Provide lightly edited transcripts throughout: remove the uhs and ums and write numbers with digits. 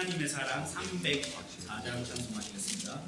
하나님의 사랑 304장 찬송하시겠습니다.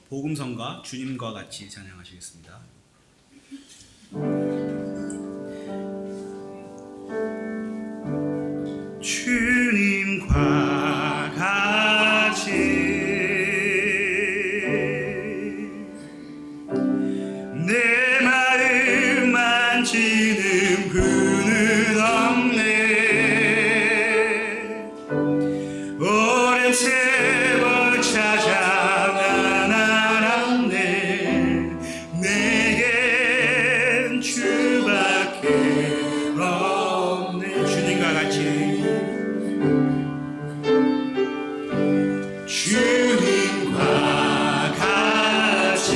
복음성가 주님과 같이 찬양하시겠습니다. 주님과 같이 내 마음 만지는 분은 없네. 오랜 세월 찾아간 알았네. 내겐 주밖에 없네. 주님과 같이 주님과 같이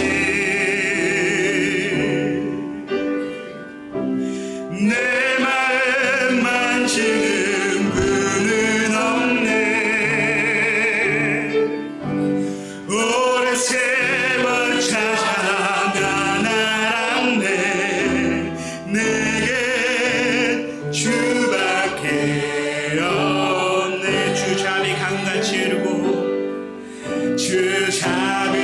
내 마음 만지는 분은 없네. 오랜 세월 찾아간 알았네. 내겐 주밖에 없네. 주 잠이 강같이 이루고 주 잠이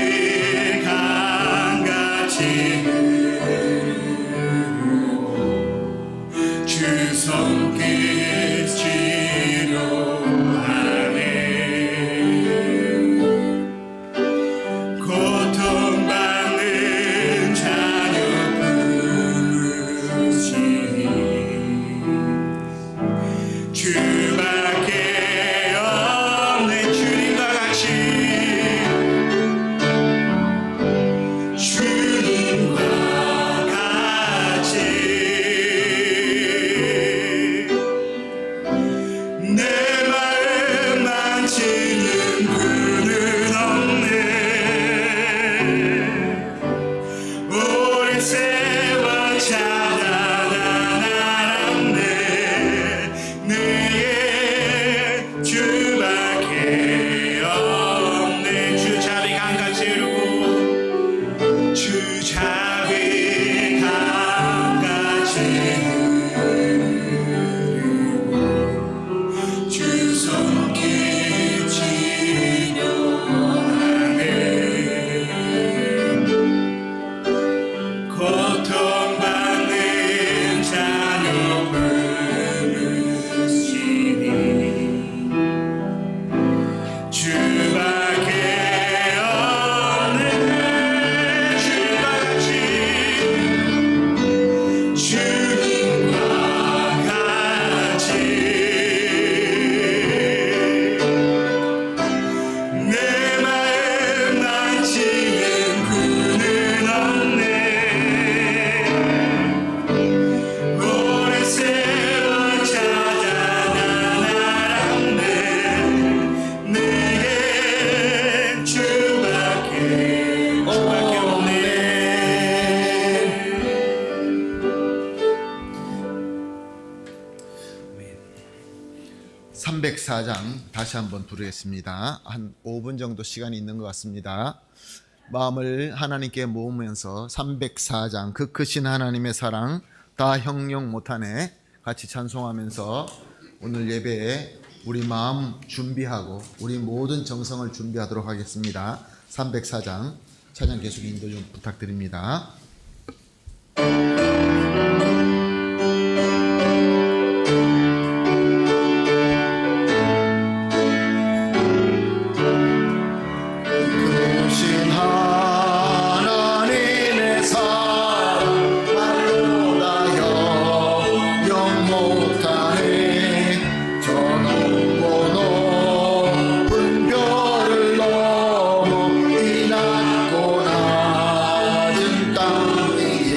강같이 흐르고 주 손길 치료하네. 고통받는 자녀 부르시니 주밖에 내 마음 만지는 그는 없네. 오랜 세월 찾아 난 알았네. 내게 주밖에 없네. 주 자비 강같이 흐르고 주 자비 강같이 흐르고 주 손길 치료하네. 고통받는 자녀 부르시니 주밖에 없네. 주같이 주님과 같이 내 마음 만지는 그는 없네. 오랜 세월 찾아 난 알았네. 내게 주밖에 없네. 304장 다시 한번 부르겠습니다. 한 5분 정도 시간이 있는 것 같습니다. 마음을 하나님께 모으면서 304장 그 크신 하나님의 사랑 다 형용 못하네 같이 찬송하면서 오늘 예배에 우리 마음 준비하고 우리 모든 정성을 준비하도록 하겠습니다. 304장 찬양 계속 인도 좀 부탁드립니다. 크신 하나님의 사랑 말로 다 형용 못하네. 저 높고 높은 별을 넘어 이 낮고 낮은 땅 위에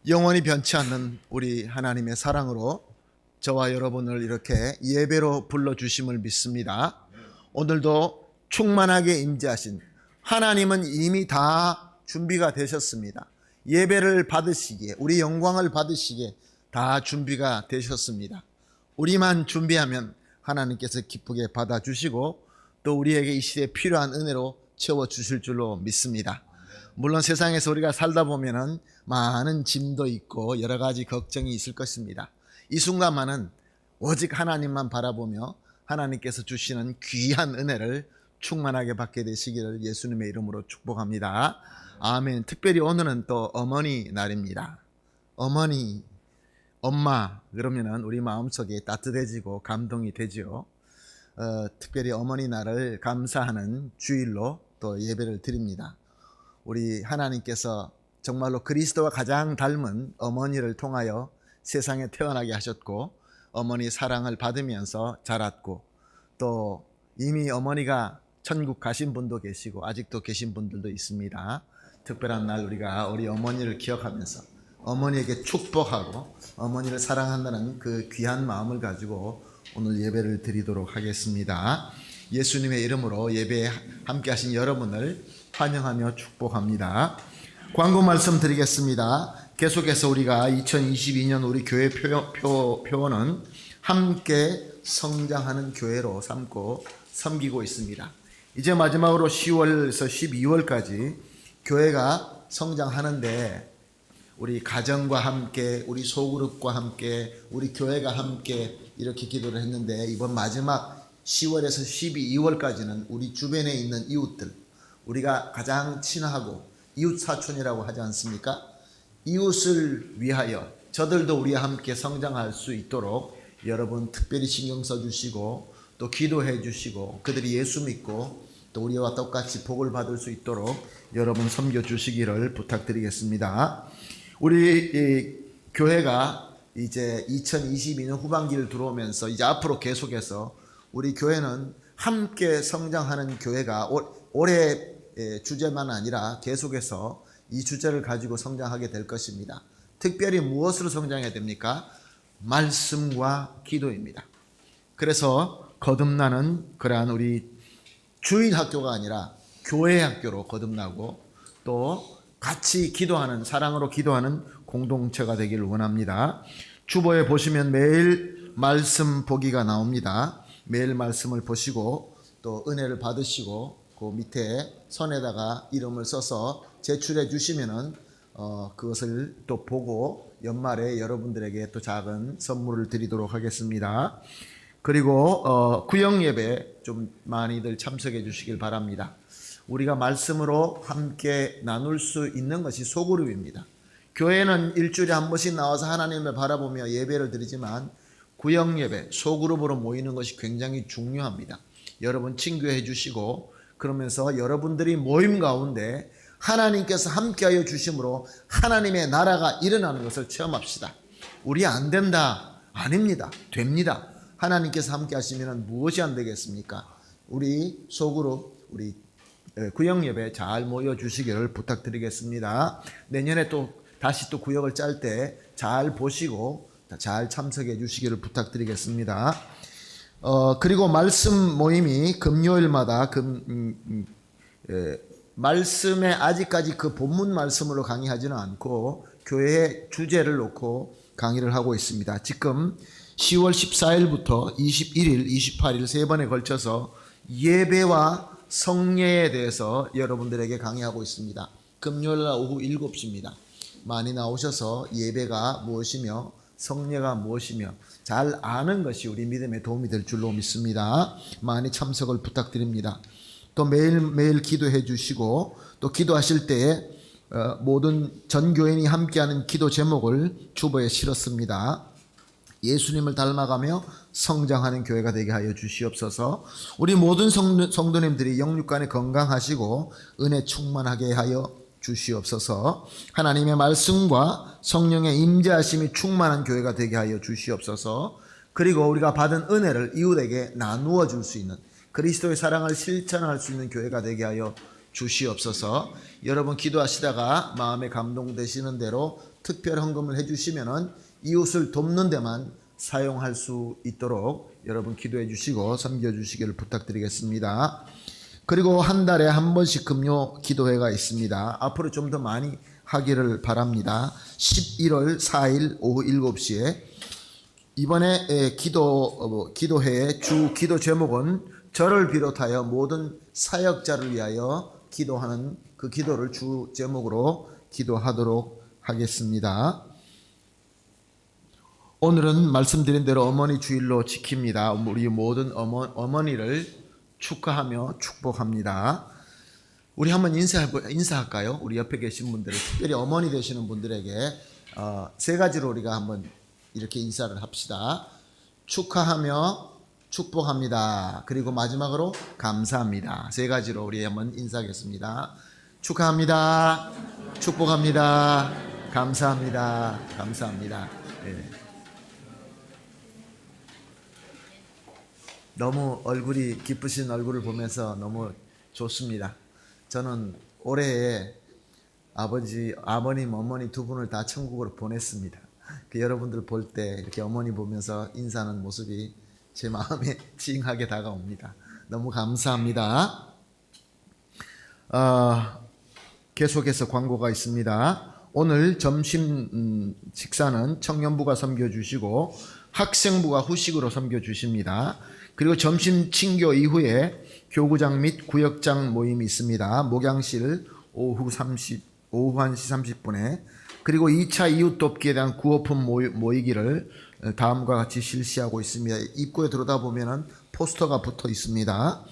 영원히 변치 않는 우리 하나님의 사랑으로 저와 여러분을 이렇게 예배로 불러주심을 믿습니다. 오늘도 충만하게 임재하신 하나님은 이미 다 준비가 되셨습니다. 예배를 받으시기에, 우리 영광을 받으시기에 다 준비가 되셨습니다. 우리만 준비하면 하나님께서 기쁘게 받아주시고 또 우리에게 이 시대에 필요한 은혜로 채워주실 줄로 믿습니다. 물론 세상에서 우리가 살다 보면은 많은 짐도 있고 여러 가지 걱정이 있을 것입니다. 이 순간만은 오직 하나님만 바라보며 하나님께서 주시는 귀한 은혜를 충만하게 받게 되시기를 예수님의 이름으로 축복합니다. 아멘. 특별히 오늘은 또 어머니 날입니다. 어머니, 엄마 그러면은 우리 마음속에 따뜻해지고 감동이 되죠. 특별히 어머니 날을 감사하는 주일로 또 예배를 드립니다. 우리 하나님께서 정말로 그리스도와 가장 닮은 어머니를 통하여 세상에 태어나게 하셨고 어머니 사랑을 받으면서 자랐고 또 이미 어머니가 천국 가신 분도 계시고 아직도 계신 분들도 있습니다. 특별한 날 우리가 우리 어머니를 기억하면서 어머니에게 축복하고 어머니를 사랑한다는 그 귀한 마음을 가지고 오늘 예배를 드리도록 하겠습니다. 예수님의 이름으로 예배에 함께 하신 여러분을 환영하며 축복합니다. 광고 말씀 드리겠습니다. 계속해서 우리가 2022년 우리 교회 표어는 함께 성장하는 교회로 삼고 섬기고 있습니다. 이제 마지막으로 10월에서 12월까지 교회가 성장하는데 우리 가정과 함께, 우리 소그룹과 함께, 우리 교회가 함께 이렇게 기도를 했는데 이번 마지막 10월에서 12월까지는 우리 주변에 있는 이웃들, 우리가 가장 친하고 이웃 사촌이라고 하지 않습니까? 이웃을 위하여 저들도 우리와 함께 성장할 수 있도록 여러분 특별히 신경 써주시고 또 기도해 주시고 그들이 예수 믿고 또 우리와 똑같이 복을 받을 수 있도록 여러분 섬겨주시기를 부탁드리겠습니다. 우리 교회가 이제 2022년 후반기를 들어오면서 이제 앞으로 계속해서 우리 교회는 함께 성장하는 교회가 올해 주제만 아니라 계속해서 이 주제를 가지고 성장하게 될 것입니다. 특별히 무엇으로 성장해야 됩니까? 말씀과 기도입니다. 그래서 거듭나는 그러한 우리 주일 학교가 아니라 교회 학교로 거듭나고 또 같이 기도하는, 사랑으로 기도하는 공동체가 되기를 원합니다. 주보에 보시면 매일 말씀 보기가 나옵니다. 매일 말씀을 보시고 또 은혜를 받으시고 그 밑에 선에다가 이름을 써서 제출해 주시면은 그것을 또 보고 연말에 여러분들에게 또 작은 선물을 드리도록 하겠습니다. 그리고 구역 예배 좀 많이들 참석해 주시길 바랍니다. 우리가 말씀으로 함께 나눌 수 있는 것이 소그룹입니다. 교회는 일주일에 한 번씩 나와서 하나님을 바라보며 예배를 드리지만 구역 예배, 소그룹으로 모이는 것이 굉장히 중요합니다. 여러분 친교해 주시고 그러면서 여러분들이 모임 가운데 하나님께서 함께하여 주심으로 하나님의 나라가 일어나는 것을 체험합시다. 우리 안 된다. 아닙니다. 됩니다. 하나님께서 함께 하시면 무엇이 안 되겠습니까? 우리 소그룹, 우리 구역 예배 잘 모여 주시기를 부탁드리겠습니다. 내년에 또 다시 또 구역을 짤 때 잘 보시고 잘 참석해 주시기를 부탁드리겠습니다. 그리고 말씀 모임이 금요일마다 말씀에 아직까지 그 본문 말씀으로 강의하지는 않고 교회의 주제를 놓고 강의를 하고 있습니다. 지금 10월 14일부터 21일, 28일 세 번에 걸쳐서 예배와 성례에 대해서 여러분들에게 강의하고 있습니다. 금요일 날 오후 7시입니다. 많이 나오셔서 예배가 무엇이며 성례가 무엇이며 잘 아는 것이 우리 믿음에 도움이 될 줄로 믿습니다. 많이 참석을 부탁드립니다. 또 매일매일 기도해 주시고 또 기도하실 때에 모든 전 교인이 함께하는 기도 제목을 주보에 실었습니다. 예수님을 닮아가며 성장하는 교회가 되게 하여 주시옵소서. 우리 모든 성도님들이 영육간에 건강하시고 은혜 충만하게 하여 주시옵소서. 하나님의 말씀과 성령의 임재하심이 충만한 교회가 되게 하여 주시옵소서. 그리고 우리가 받은 은혜를 이웃에게 나누어 줄 수 있는 그리스도의 사랑을 실천할 수 있는 교회가 되게 하여 주시옵소서. 여러분 기도하시다가 마음에 감동되시는 대로 특별 헌금을 해주시면은 이웃을 돕는 데만 사용할 수 있도록 여러분 기도해 주시고 섬겨 주시기를 부탁드리겠습니다. 그리고 한 달에 한 번씩 금요 기도회가 있습니다. 앞으로 좀 더 많이 하기를 바랍니다. 11월 4일 오후 7시에 이번에 기도회의 주 기도 제목은 저를 비롯하여 모든 사역자를 위하여 기도하는 그 기도를 주 제목으로 기도하도록 하겠습니다. 오늘은 말씀드린 대로 어머니 주일로 지킵니다. 우리 모든 어머니를 축하하며 축복합니다. 우리 한번 인사할까요? 우리 옆에 계신 분들, 특별히 어머니 되시는 분들에게 세 가지로 우리가 한번 이렇게 인사를 합시다. 축하하며 축복합니다. 그리고 마지막으로 감사합니다. 세 가지로 우리 한번 인사하겠습니다. 축하합니다. 축복합니다. 감사합니다. 감사합니다. 네. 너무 얼굴이 기쁘신 얼굴을 보면서 너무 좋습니다. 저는 올해에 아버님, 어머니 두 분을 다 천국으로 보냈습니다. 그 여러분들 볼 때 이렇게 어머니 보면서 인사하는 모습이 제 마음에 찡하게 다가옵니다. 너무 감사합니다. 계속해서 광고가 있습니다. 오늘 점심 식사는 청년부가 섬겨주시고 학생부가 후식으로 섬겨주십니다. 그리고 점심 친교 이후에 교구장 및 구역장 모임이 있습니다. 목양실 오후 1시 30분에 그리고 2차 이웃 돕기에 대한 구호품 모이기를 다음과 같이 실시하고 있습니다. 입구에 들어다 보면은 포스터가 붙어 있습니다.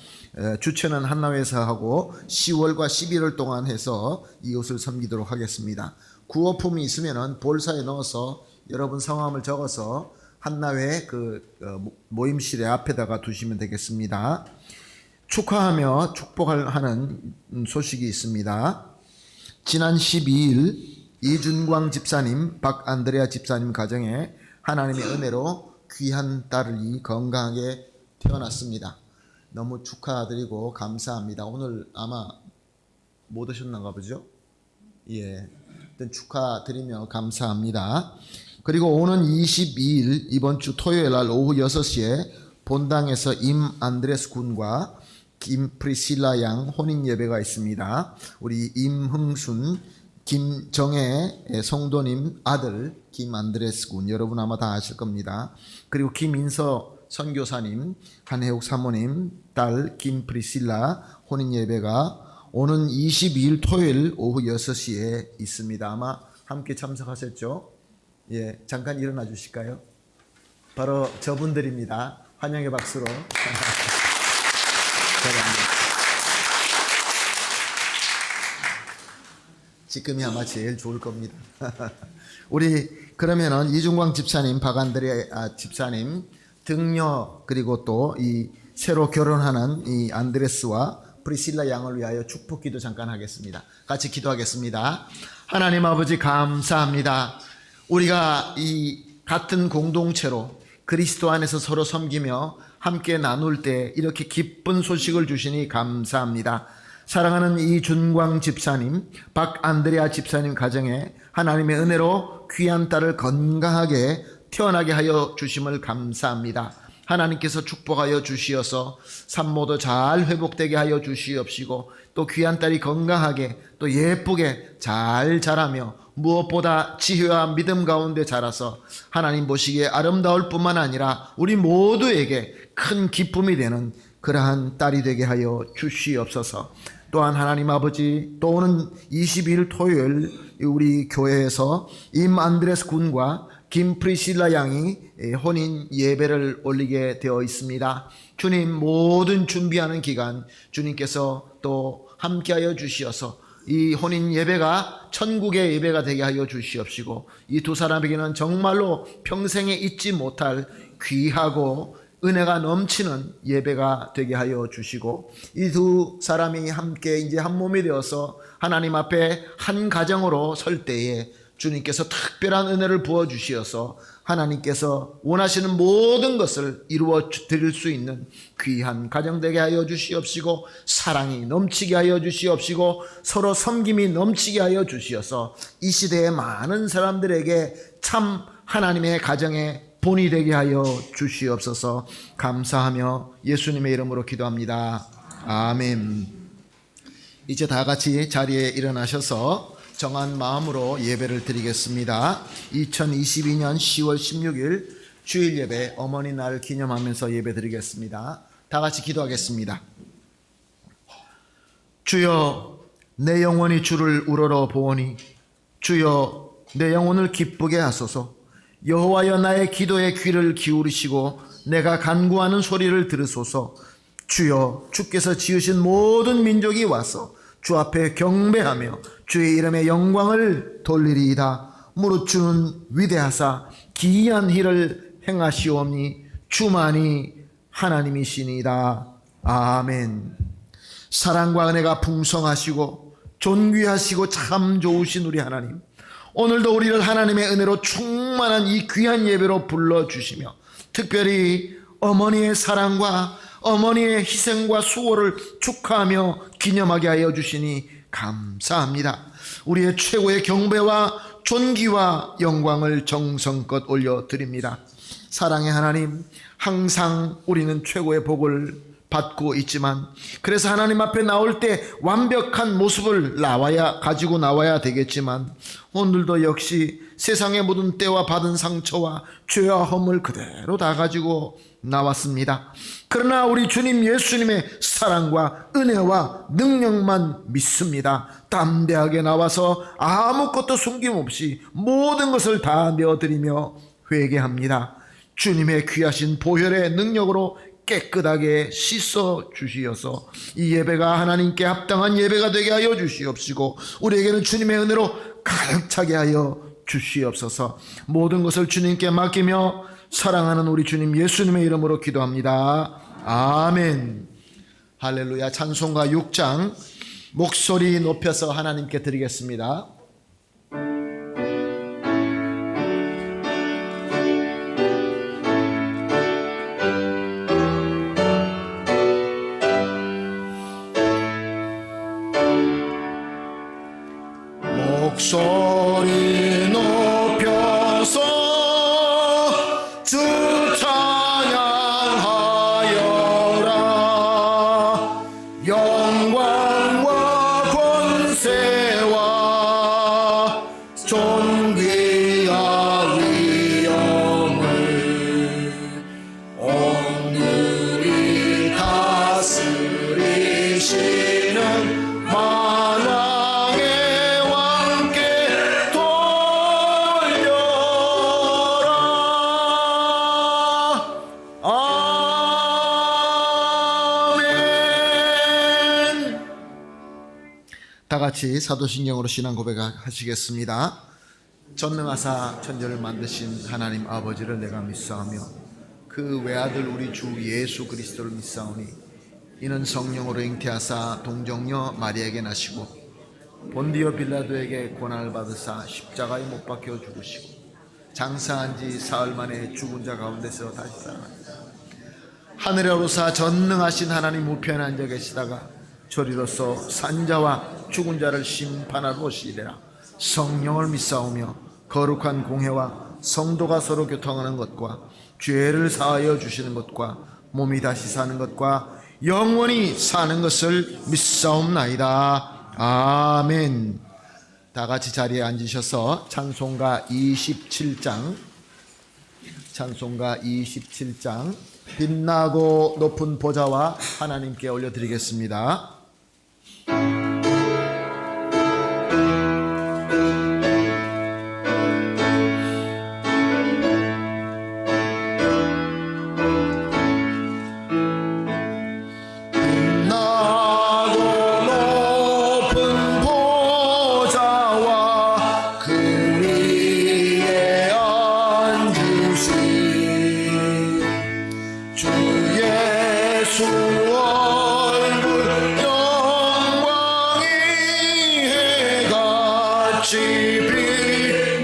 주최는 한나회에서 하고 10월과 11월 동안 해서 이웃을 섬기도록 하겠습니다. 구호품이 있으면은 볼사에 넣어서 여러분 성함을 적어서 한나회 모임실의 앞에다가 두시면 되겠습니다. 축하하며 축복하는 소식이 있습니다. 지난 12일 이준광 집사님, 박안드레아 집사님 가정에 하나님의 은혜로 귀한 딸이 건강하게 태어났습니다. 너무 축하드리고 감사합니다. 오늘 아마 못 오셨나가 보죠? 예, 일단 축하드리며 감사합니다. 그리고 오는 22일 이번 주 토요일 날 오후 6시에 본당에서 임 안드레스 군과 김 프리실라 양 혼인 예배가 있습니다. 우리 임흥순, 김정혜 성도님 아들 김 안드레스 군 여러분 아마 다 아실 겁니다. 그리고 김인서 선교사님, 한혜옥 사모님 딸 김 프리실라 혼인 예배가 오는 22일 토요일 오후 6시에 있습니다. 아마 함께 참석하셨죠? 예, 잠깐 일어나 주실까요? 바로 저분들입니다. 환영의 박수로. 지금이 아마 제일 좋을 겁니다. 우리 그러면은 이준광 집사님, 박안드레아 집사님 등녀 그리고 또 이 새로 결혼하는 이 안드레스와 프리실라 양을 위하여 축복기도 잠깐 하겠습니다. 같이 기도하겠습니다. 하나님 아버지 감사합니다. 우리가 이 같은 공동체로 그리스도 안에서 서로 섬기며 함께 나눌 때 이렇게 기쁜 소식을 주시니 감사합니다. 사랑하는 이준광 집사님, 박안드레아 집사님 가정에 하나님의 은혜로 귀한 딸을 건강하게 태어나게 하여 주심을 감사합니다. 하나님께서 축복하여 주시어서 산모도 잘 회복되게 하여 주시옵시고 또 귀한 딸이 건강하게 또 예쁘게 잘 자라며 무엇보다 지혜와 믿음 가운데 자라서 하나님 보시기에 아름다울 뿐만 아니라 우리 모두에게 큰 기쁨이 되는 그러한 딸이 되게 하여 주시옵소서. 또한 하나님 아버지 또 오는 22일 토요일 우리 교회에서 임 안드레스 군과 김 프리실라 양이 혼인 예배를 올리게 되어 있습니다. 주님 모든 준비하는 기간 주님께서 또 함께하여 주시어서 이 혼인 예배가 천국의 예배가 되게 하여 주시옵시고 이 두 사람에게는 정말로 평생에 잊지 못할 귀하고 은혜가 넘치는 예배가 되게 하여 주시고 이 두 사람이 함께 이제 한 몸이 되어서 하나님 앞에 한 가정으로 설 때에 주님께서 특별한 은혜를 부어주시어서 하나님께서 원하시는 모든 것을 이루어 드릴 수 있는 귀한 가정 되게 하여 주시옵시고, 사랑이 넘치게 하여 주시옵시고, 서로 섬김이 넘치게 하여 주시어서 이 시대의 많은 사람들에게 참 하나님의 가정의 본이 되게 하여 주시옵소서. 감사하며 예수님의 이름으로 기도합니다. 아멘. 이제 다 같이 자리에 일어나셔서 정한 마음으로 예배를 드리겠습니다. 2022년 10월 16일 주일 예배 어머니 날 기념하면서 예배 드리겠습니다. 다 같이 기도하겠습니다. 주여, 내 영혼이 주를 우러러 보오니 주여, 내 영혼을 기쁘게 하소서. 여호와여, 나의 기도에 귀를 기울이시고 내가 간구하는 소리를 들으소서. 주여, 주께서 지으신 모든 민족이 와서 주 앞에 경배하며 주의 이름의 영광을 돌리리이다. 무릇 주는 위대하사 기이한 일을 행하시오니 주만이 하나님이시니이다. 아멘. 사랑과 은혜가 풍성하시고 존귀하시고 참 좋으신 우리 하나님, 오늘도 우리를 하나님의 은혜로 충만한 이 귀한 예배로 불러주시며 특별히 어머니의 사랑과 어머니의 희생과 수고를 축하하며 기념하게 하여 주시니 감사합니다. 우리의 최고의 경배와 존귀와 영광을 정성껏 올려드립니다. 사랑의 하나님, 항상 우리는 최고의 복을 받고 있지만, 그래서 하나님 앞에 나올 때 완벽한 모습을 가지고 나와야 되겠지만, 오늘도 역시 세상에 묻은 때와 받은 상처와 죄와 허물 그대로 다 가지고 나왔습니다. 그러나 우리 주님 예수님의 사랑과 은혜와 능력만 믿습니다. 담대하게 나와서 아무것도 숨김없이 모든 것을 다 내어드리며 회개합니다. 주님의 귀하신 보혈의 능력으로 깨끗하게 씻어 주시어서 이 예배가 하나님께 합당한 예배가 되게 하여 주시옵시고, 우리에게는 주님의 은혜로 가득 차게 하여 주시옵소서. 모든 것을 주님께 맡기며 사랑하는 우리 주님 예수님의 이름으로 기도합니다. 아멘. 할렐루야. 찬송가 6장 목소리 높여서 하나님께 드리겠습니다. 목소리 높여서 주 찬양하여라. 영광과 권세와 존귀와 위엄을 온누리 다스리시는 만왕의 왕께 돌려라. 아멘. 다 같이 사도신경으로 신앙 고백하시겠습니다. 전능하사 천지를 만드신 하나님 아버지를 내가 믿사오며 그 외아들 우리 주 예수 그리스도를 믿사오니 이는 성령으로 잉태하사 동정녀 마리아에게 나시고 본디오 빌라도에게 고난을 받으사 십자가에 못 박혀 죽으시고 장사한 지 사흘 만에 죽은 자 가운데서 다시 살아났다. 하늘에 오르사 전능하신 하나님 우편에 앉아 계시다가 저리로서 산자와 죽은 자를 심판하러 오시리라. 성령을 믿사오며 거룩한 공회와 성도가 서로 교통하는 것과 죄를 사하여 주시는 것과 몸이 다시 사는 것과 영원히 사는 것을 믿사옵나이다. 아멘. 다 같이 자리에 앉으셔서 찬송가 27장 빛나고 높은 보좌와 하나님께 올려드리겠습니다. 빛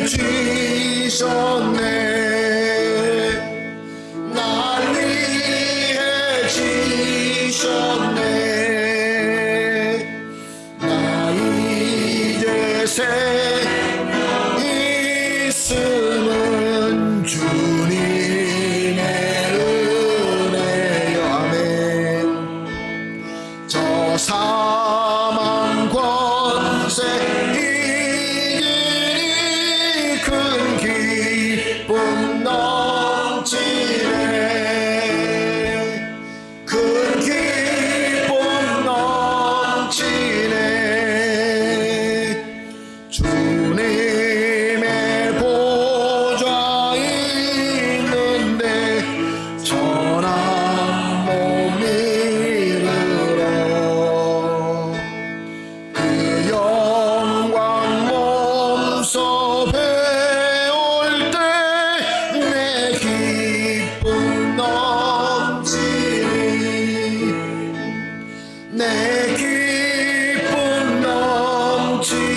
지셨네. 날 위해 지셨네. 나 이제 새 있음은 주님의 은혜여. 아멘. 저 사망 권세 이기니 큰 기쁨 넘치네. 큰 기쁨 넘치네. 주님의 보좌 있는데 천한 몸 믿으러 그 영광 몸소 배울 때 내 기쁨 넘치니. 내 기쁨 넘치니.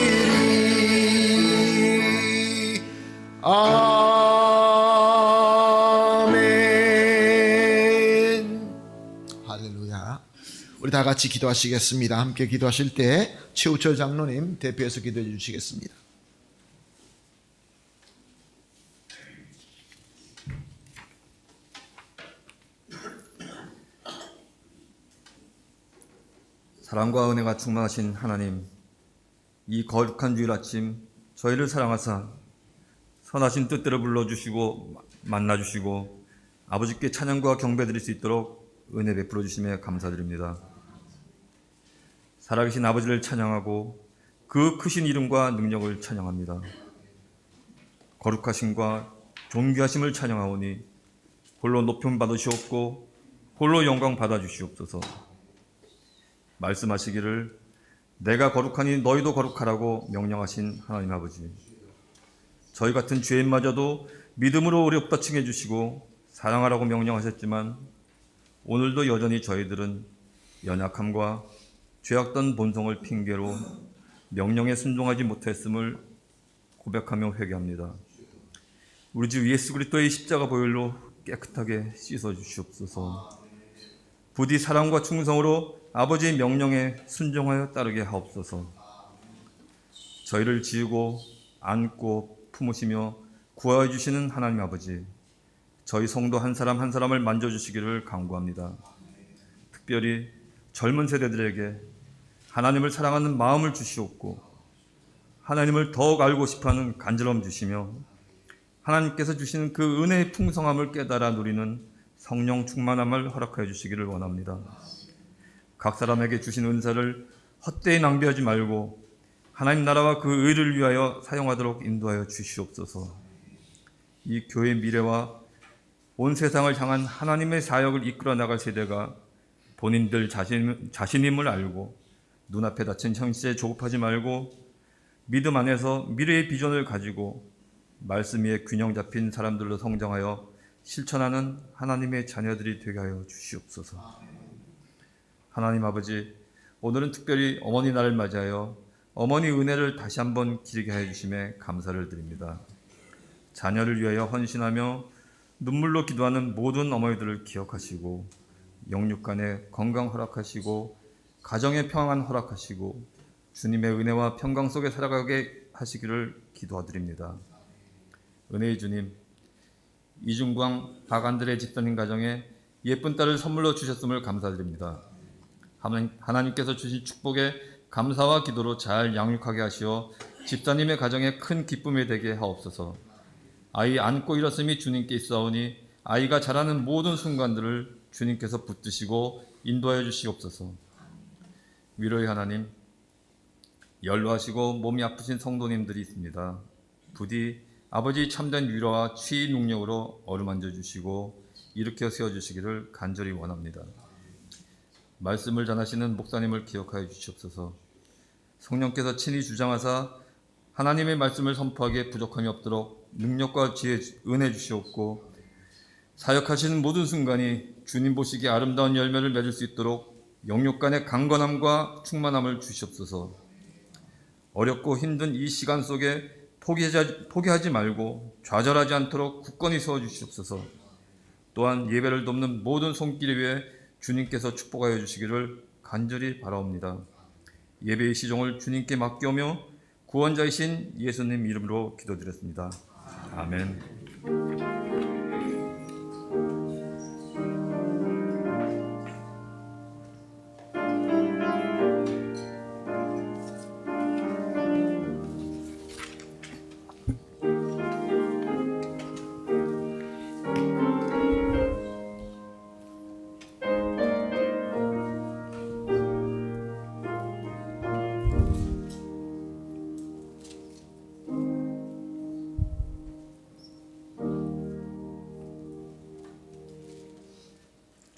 아멘. 할렐루야. 우리 다 같이 기도하시겠습니다. 함께 기도하실 때 최우철 장로님 대표해서 기도해 주시겠습니다. 사랑과 은혜가 충만하신 하나님, 이 거룩한 주일 아침 저희를 사랑하사 선하신 뜻대로 불러주시고 만나주시고 아버지께 찬양과 경배드릴 수 있도록 은혜 베풀어 주심에 감사드립니다. 살아계신 아버지를 찬양하고 그 크신 이름과 능력을 찬양합니다. 거룩하심과 존귀하심을 찬양하오니 홀로 높임 받으시옵고 홀로 영광 받아주시옵소서. 말씀하시기를 내가 거룩하니 너희도 거룩하라고 명령하신 하나님 아버지, 저희 같은 죄인마저도 믿음으로 어렵다 칭해 주시고 사랑하라고 명령하셨지만 오늘도 여전히 저희들은 연약함과 죄악된 본성을 핑계로 명령에 순종하지 못했음을 고백하며 회개합니다. 우리 주 예수 그리스도의 십자가 보혈로 깨끗하게 씻어 주시옵소서. 부디 사랑과 충성으로 아버지의 명령에 순종하여 따르게 하옵소서. 저희를 지우고 안고 품으시며 구하여 주시는 하나님 아버지, 저희 성도 한 사람 한 사람을 만져주시기를 간구합니다. 특별히 젊은 세대들에게 하나님을 사랑하는 마음을 주시옵고 하나님을 더욱 알고 싶어하는 간절함 주시며 하나님께서 주시는 그 은혜의 풍성함을 깨달아 누리는 성령 충만함을 허락하여 주시기를 원합니다. 각 사람에게 주신 은사를 헛되이 낭비하지 말고 하나님 나라와 그 의를 위하여 사용하도록 인도하여 주시옵소서. 이 교회의 미래와 온 세상을 향한 하나님의 사역을 이끌어 나갈 세대가 본인들 자신임을 알고 눈앞에 닥친 현실에 조급하지 말고 믿음 안에서 미래의 비전을 가지고 말씀 위에 균형 잡힌 사람들로 성장하여 실천하는 하나님의 자녀들이 되게 하여 주시옵소서. 하나님 아버지, 오늘은 특별히 어머니 날을 맞이하여 어머니 은혜를 다시 한번 기리게 하여 주심에 감사를 드립니다. 자녀를 위하여 헌신하며 눈물로 기도하는 모든 어머니들을 기억하시고 영육간의 건강 허락하시고 가정의 평안 허락하시고 주님의 은혜와 평강 속에 살아가게 하시기를 기도드립니다. 은혜의 주님, 이중광 박안드레 집사님 가정에 예쁜 딸을 선물로 주셨음을 감사드립니다. 하나님께서 주신 축복에 감사와 기도로 잘 양육하게 하시어 집사님의 가정에 큰 기쁨이 되게 하옵소서. 아이 안고 일었음이 주님께 있사오니 아이가 자라는 모든 순간들을 주님께서 붙드시고 인도하여 주시옵소서. 위로의 하나님, 연로하시고 몸이 아프신 성도님들이 있습니다. 부디 아버지 참된 위로와 치유 능력으로 어루만져 주시고 일으켜 세워주시기를 간절히 원합니다. 말씀을 전하시는 목사님을 기억하여 주시옵소서. 성령께서 친히 주장하사 하나님의 말씀을 선포하기에 부족함이 없도록 능력과 지혜, 은혜 주시옵고 사역하시는 모든 순간이 주님 보시기에 아름다운 열매를 맺을 수 있도록 영육간의 강건함과 충만함을 주시옵소서. 어렵고 힘든 이 시간 속에 포기하지 말고 좌절하지 않도록 굳건히 세워 주시옵소서. 또한 예배를 돕는 모든 손길 위에 주님께서 축복하여 주시기를 간절히 바라옵니다. 예배의 시종을 주님께 맡겨오며 구원자이신 예수님 이름으로 기도드렸습니다. 아멘.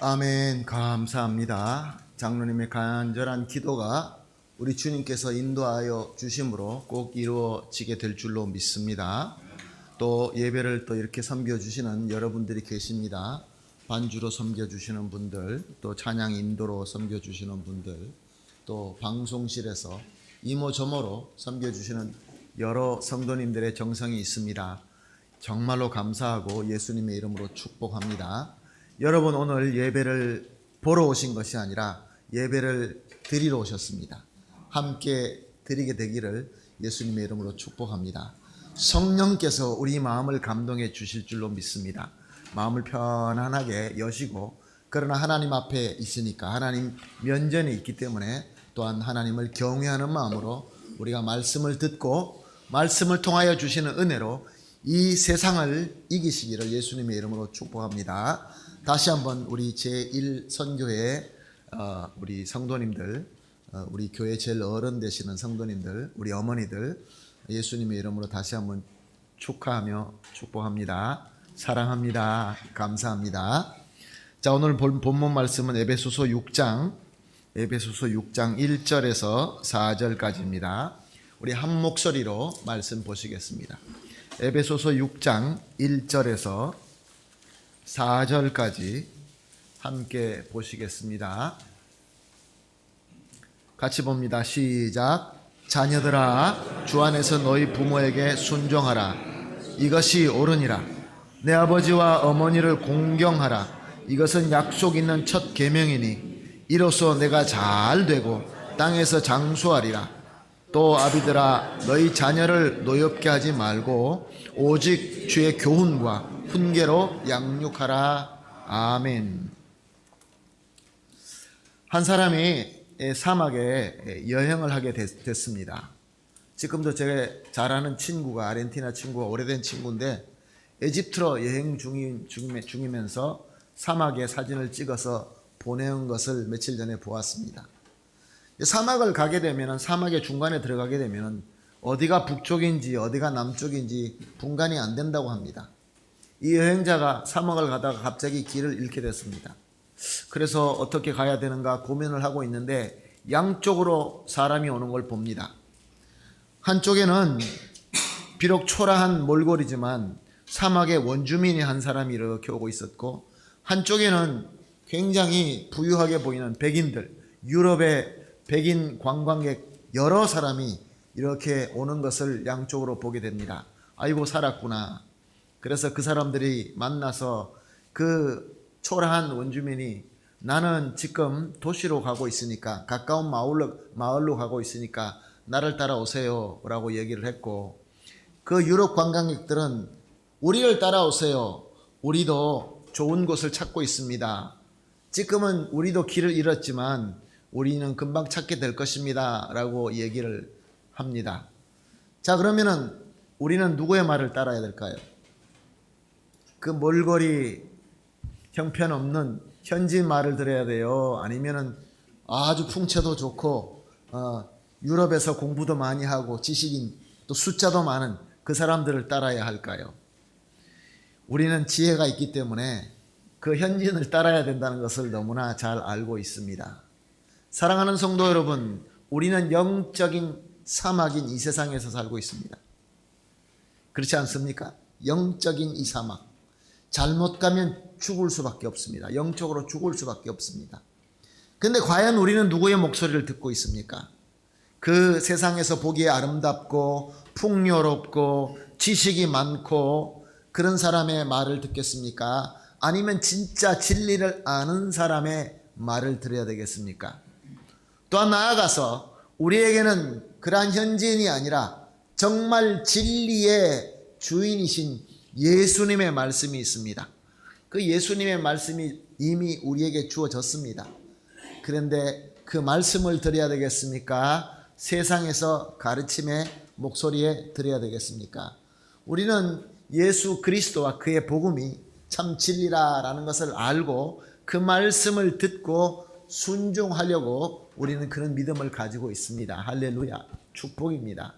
아멘. 감사합니다. 장로님의 간절한 기도가 우리 주님께서 인도하여 주심으로 꼭 이루어지게 될 줄로 믿습니다. 또 예배를 또 이렇게 섬겨주시는 여러분들이 계십니다. 반주로 섬겨주시는 분들, 또 찬양 인도로 섬겨주시는 분들, 또 방송실에서 이모저모로 섬겨주시는 여러 성도님들의 정성이 있습니다. 정말로 감사하고 예수님의 이름으로 축복합니다. 여러분, 오늘 예배를 보러 오신 것이 아니라 예배를 드리러 오셨습니다. 함께 드리게 되기를 예수님의 이름으로 축복합니다. 성령께서 우리 마음을 감동해 주실 줄로 믿습니다. 마음을 편안하게 여시고, 그러나 하나님 앞에 있으니까, 하나님 면전에 있기 때문에 또한 하나님을 경외하는 마음으로 우리가 말씀을 듣고 말씀을 통하여 주시는 은혜로 이 세상을 이기시기를 예수님의 이름으로 축복합니다. 다시 한번 우리 제1선교회 우리 성도님들, 우리 교회 제일 어른 되시는 성도님들, 우리 어머니들 예수님의 이름으로 다시 한번 축하하며 축복합니다. 사랑합니다. 감사합니다. 자, 오늘 본문 말씀은 에베소서 6장 1절에서 4절까지입니다. 우리 한 목소리로 말씀 보시겠습니다. 에베소서 6장 1절에서 4절까지 함께 보시겠습니다. 같이 봅니다. 시작. 자녀들아, 주 안에서 너희 부모에게 순종하라. 이것이 옳으니라. 내 아버지와 어머니를 공경하라. 이것은 약속 있는 첫 계명이니 이로써 내가 잘 되고 땅에서 장수하리라. 또 아비들아, 너희 자녀를 노엽게 하지 말고 오직 주의 교훈과 훈계로 양육하라. 아멘. 한 사람이 사막에 여행을 하게 됐습니다. 지금도 제가 잘 아는 친구가, 아르헨티나 친구가 오래된 친구인데 에집트로 여행 중이면서 사막에 사진을 찍어서 보내온 것을 며칠 전에 보았습니다. 사막을 가게 되면, 사막의 중간에 들어가게 되면 어디가 북쪽인지 어디가 남쪽인지 분간이 안 된다고 합니다. 이 여행자가 사막을 가다가 갑자기 길을 잃게 됐습니다. 그래서 어떻게 가야 되는가 고민을 하고 있는데 양쪽으로 사람이 오는 걸 봅니다. 한쪽에는 비록 초라한 몰골이지만 사막의 원주민이 한 사람이 이렇게 오고 있었고, 한쪽에는 굉장히 부유하게 보이는 백인들, 유럽의 백인 관광객 여러 사람이 이렇게 오는 것을 양쪽으로 보게 됩니다. 아이고, 살았구나. 그래서 그 사람들이 만나서 그 초라한 원주민이 나는 지금 도시로 가고 있으니까, 가까운 마을로 가고 있으니까 나를 따라오세요 라고 얘기를 했고, 그 유럽 관광객들은 우리를 따라오세요. 우리도 좋은 곳을 찾고 있습니다. 지금은 우리도 길을 잃었지만 우리는 금방 찾게 될 것입니다 라고 얘기를 합니다. 자, 그러면은 우리는 누구의 말을 따라야 될까요? 그 몰골이 형편없는 현지 말을 들어야 돼요? 아니면은 아주 풍채도 좋고 유럽에서 공부도 많이 하고 지식인, 또 숫자도 많은 그 사람들을 따라야 할까요? 우리는 지혜가 있기 때문에 그 현지인을 따라야 된다는 것을 너무나 잘 알고 있습니다. 사랑하는 성도 여러분, 우리는 영적인 사막인 이 세상에서 살고 있습니다. 그렇지 않습니까? 영적인 이 사막. 잘못 가면 죽을 수밖에 없습니다. 영적으로 죽을 수밖에 없습니다. 근데 과연 우리는 누구의 목소리를 듣고 있습니까? 그 세상에서 보기에 아름답고 풍요롭고 지식이 많고 그런 사람의 말을 듣겠습니까? 아니면 진짜 진리를 아는 사람의 말을 들어야 되겠습니까? 또한 나아가서 우리에게는 그러한 현지인이 아니라 정말 진리의 주인이신 예수님의 말씀이 있습니다. 그 예수님의 말씀이 이미 우리에게 주어졌습니다. 그런데 그 말씀을 들어야 되겠습니까? 세상에서 가르침의 목소리에 들어야 되겠습니까? 우리는 예수 그리스도와 그의 복음이 참 진리라라는 것을 알고 그 말씀을 듣고 순종하려고 우리는 그런 믿음을 가지고 있습니다. 할렐루야, 축복입니다.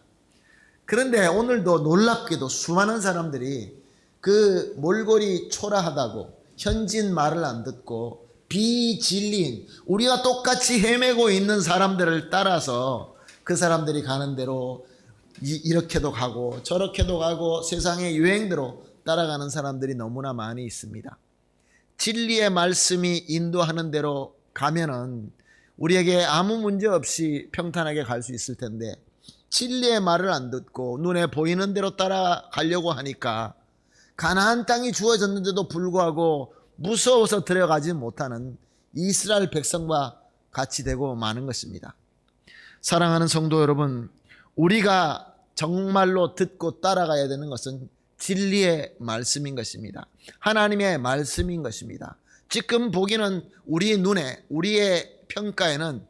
그런데 오늘도 놀랍게도 수많은 사람들이 그 몰골이 초라하다고 현지인 말을 안 듣고 비진리인 우리가 똑같이 헤매고 있는 사람들을 따라서 그 사람들이 가는 대로 이렇게도 가고 저렇게도 가고 세상의 유행대로 따라가는 사람들이 너무나 많이 있습니다. 진리의 말씀이 인도하는 대로 가면은 우리에게 아무 문제 없이 평탄하게 갈 수 있을 텐데 진리의 말을 안 듣고 눈에 보이는 대로 따라가려고 하니까 가나안 땅이 주어졌는데도 불구하고 무서워서 들어가지 못하는 이스라엘 백성과 같이 되고 마는 것입니다. 사랑하는 성도 여러분, 우리가 정말로 듣고 따라가야 되는 것은 진리의 말씀인 것입니다. 하나님의 말씀인 것입니다. 지금 보기는 우리 눈에, 우리의 평가에는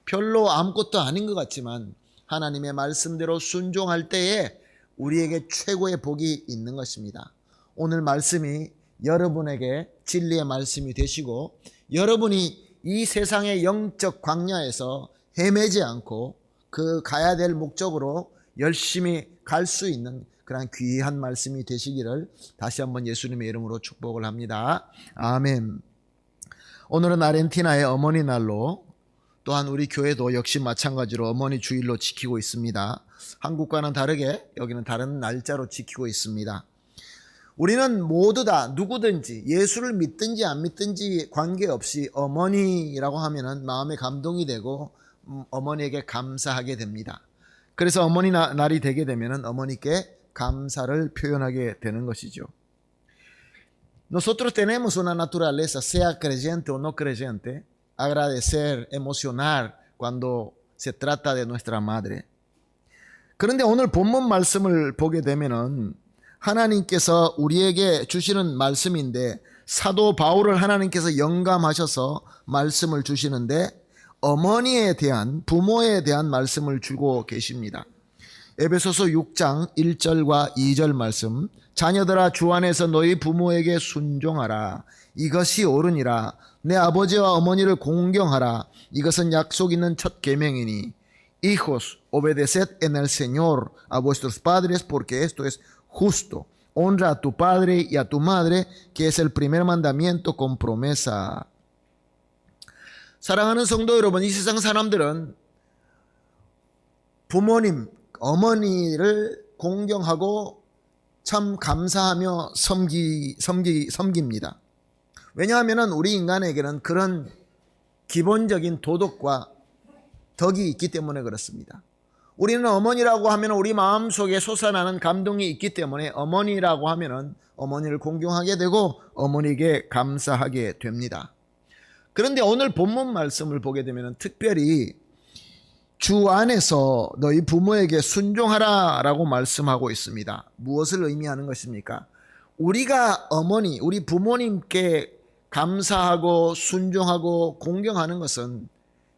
별로 아무것도 아닌 것 같지만 하나님의 말씀대로 순종할 때에 우리에게 최고의 복이 있는 것입니다. 오늘 말씀이 여러분에게 진리의 말씀이 되시고 여러분이 이 세상의 영적 광야에서 헤매지 않고 그 가야 될 목적으로 열심히 갈 수 있는 그런 귀한 말씀이 되시기를 다시 한번 예수님의 이름으로 축복을 합니다. 아멘. 오늘은 아르헨티나의 어머니 날로 또한 우리 교회도 역시 마찬가지로 어머니 주일로 지키고 있습니다. 한국과는 다르게 여기는 다른 날짜로 지키고 있습니다. 우리는 모두 다 누구든지 예수를 믿든지 안 믿든지 관계없이 어머니라고 하면은 마음에 감동이 되고 어머니에게 감사하게 됩니다. 그래서 어머니 날이 되게 되면은 어머니께 감사를 표현하게 되는 것이죠. Nosotros tenemos una naturaleza, sea creyente o no creyente, agradecer, emocionar cuando se trata de nuestra madre. 그런데 오늘 본문 말씀을 보게 되면은 하나님께서 우리에게 주시는 말씀인데 사도 바울을 하나님께서 영감하셔서 말씀을 주시는데 어머니에 대한, 부모에 대한 말씀을 주고 계십니다. 에베소서 6장 1절과 2절 말씀, 자녀들아 주 안에서 너희 부모에게 순종하라. 이것이 옳으니라. 내 아버지와 어머니를 공경하라. 이것은 약속 있는 첫 계명이니. Hijos, obedeced en el Señor a vuestros padres porque esto es justo. Honra a tu padre y a tu madre, que es el primer mandamiento con promesa. 사랑하는 성도 여러분, 이 세상 사람들은 부모님, 어머니를 공경하고 참 감사하며 섬깁니다. 왜냐하면 우리 인간에게는 그런 기본적인 도덕과 덕이 있기 때문에 그렇습니다. 우리는 어머니라고 하면 우리 마음속에 솟아나는 감동이 있기 때문에 어머니라고 하면 어머니를 공경하게 되고 어머니에게 감사하게 됩니다. 그런데 오늘 본문 말씀을 보게 되면 특별히 주 안에서 너희 부모에게 순종하라 라고 말씀하고 있습니다. 무엇을 의미하는 것입니까? 우리가 어머니, 우리 부모님께 감사하고 순종하고 공경하는 것은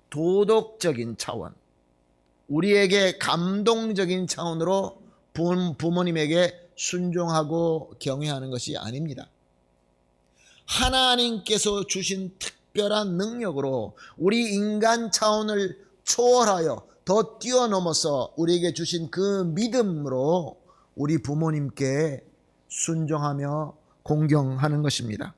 도덕적인 차원, 우리에게 감동적인 차원으로 부모님에게 순종하고 경외하는 것이 아닙니다. 하나님께서 주신 특별한 능력으로 우리 인간 차원을 초월하여 더 뛰어넘어서 우리에게 주신 그 믿음으로 우리 부모님께 순종하며 공경하는 것입니다.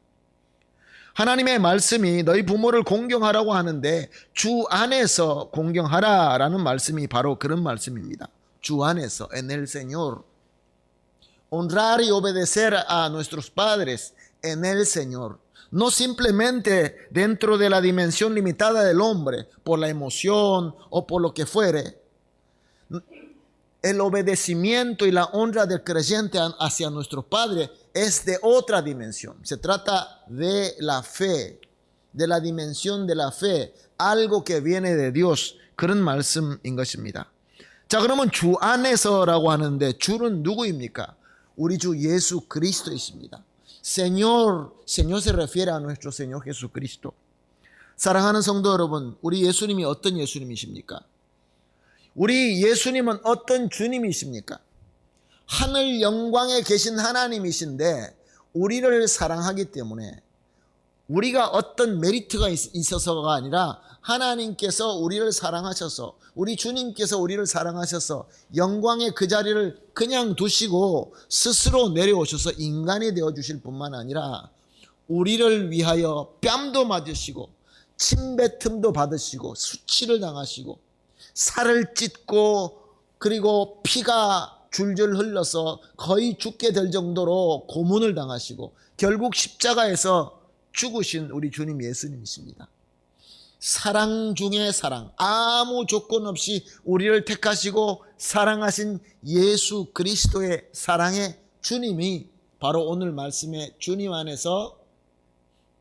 하나님의 말씀이 너희 부모를 공경하라고 하는데 주 안에서 공경하라라는 말씀이 바로 그런 말씀입니다. 주 안에서, en el Señor. Honrar y obedecer a nuestros padres en el Señor. No simplemente dentro de la dimensión limitada del hombre, por la emoción o por lo que fuere, el obedecimiento y la honra del creyente hacia nuestro Padre es de otra dimensión. Se trata de la fe, de la dimensión de la fe, algo que viene de Dios. 그런 말씀인 것입니다. 자, 그러면 주 안에서라고 하는데 주는 누구입니까? 우리 주 예수 그리스도이십니다. Señor se refiere a nuestro Señor Jesucristo. 사랑하는 성도 여러분, 우리 예수님이 어떤 예수님이십니까? 우리 예수님은 어떤 주님이십니까? 하늘 영광에 계신 하나님이신데 우리를 사랑하기 때문에 우리가 어떤 메리트가 있어서가 아니라 하나님께서 우리를 사랑하셔서, 우리 주님께서 우리를 사랑하셔서 영광의 그 자리를 그냥 두시고 스스로 내려오셔서 인간이 되어주실 뿐만 아니라 우리를 위하여 뺨도 맞으시고 침뱉음도 받으시고 수치를 당하시고 살을 찢고 그리고 피가 줄줄 흘러서 거의 죽게 될 정도로 고문을 당하시고 결국 십자가에서 죽으신 우리 주님 예수님이십니다. 사랑 중에 사랑, 아무 조건 없이 우리를 택하시고 사랑하신 예수 그리스도의 사랑의 주님이 바로 오늘 말씀의 주님 안에서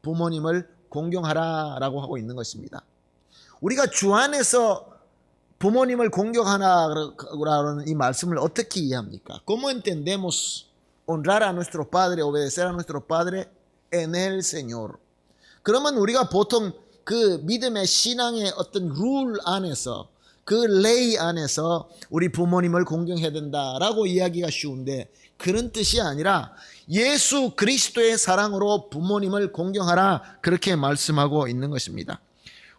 부모님을 공경하라라고 하고 있는 것입니다. 우리가 주 안에서 부모님을 공경하라는 이 말씀을 어떻게 이해합니까? ¿Cómo entendemos honrar a nuestro padre, obedecer a nuestro padre en el Señor? 그러면 우리가 보통 그 믿음의 신앙의 어떤 룰 안에서, 그 레이 안에서 우리 부모님을 공경해야 된다라고 이야기가 쉬운데 그런 뜻이 아니라 예수 그리스도의 사랑으로 부모님을 공경하라, 그렇게 말씀하고 있는 것입니다.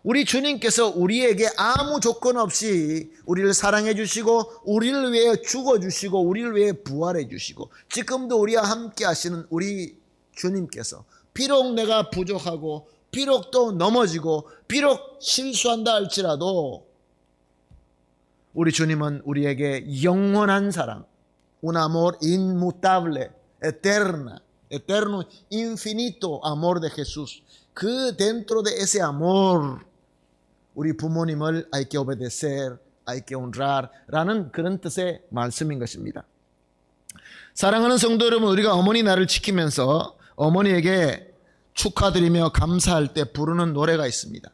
우리 주님께서 우리에게 아무 조건 없이 우리를 사랑해 주시고 우리를 위해 죽어 주시고 우리를 위해 부활해 주시고 지금도 우리와 함께 하시는 우리 주님께서 비록 내가 부족하고 비록 또 넘어지고 비록 실수한다 할지라도 우리 주님은 우리에게 영원한 사랑, un amor inmutable, eterno, infinito amor de Jesús. 그 dentro de ese amor 우리 부모님을 hay que obedecer, hay que honrar 라는 그런 뜻의 말씀인 것입니다. 사랑하는 성도 여러분, 우리가 어머니 날을 지키면서 어머니에게 축하드리며 감사할 때 부르는 노래가 있습니다.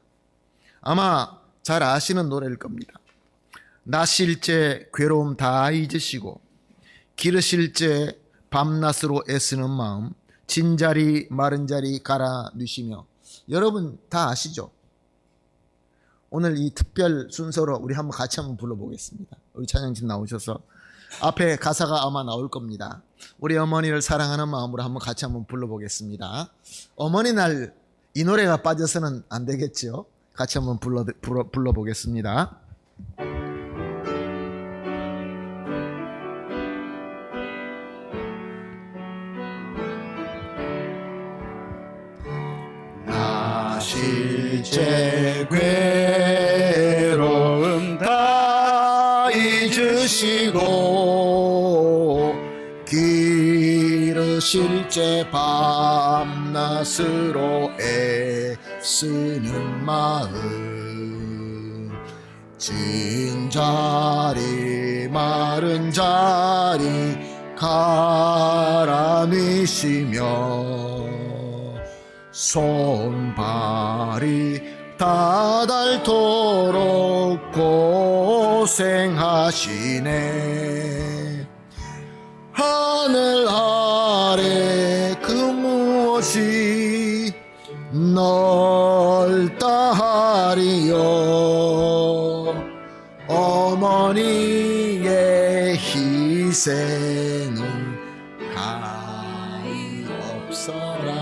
아마 잘 아시는 노래일 겁니다. 나실제 괴로움 다 잊으시고 기르실제 밤낮으로 애쓰는 마음 진자리 마른 자리 갈아 누시며. 여러분 다 아시죠? 오늘 이 특별 순서로 우리 같이 한번 불러보겠습니다. 우리 찬양팀 나오셔서 앞에 가사가 아마 나올 겁니다. 우리 어머니를 사랑하는 마음으로 같이 한번 불러보겠습니다. 어머니 날 이 노래가 빠져서는 안 되겠죠? 같이 한번 불러보겠습니다. 나실제 괴로움 다 잊으시고 기르실제 밤낮으로 애쓰는 마음 진자리 마른 자리 갈아 누시며 손발이 다닳도록 고생하시네. 하늘 아래 그 무엇이 넓다 하리요. 어머니의 희생은 가히 없어라.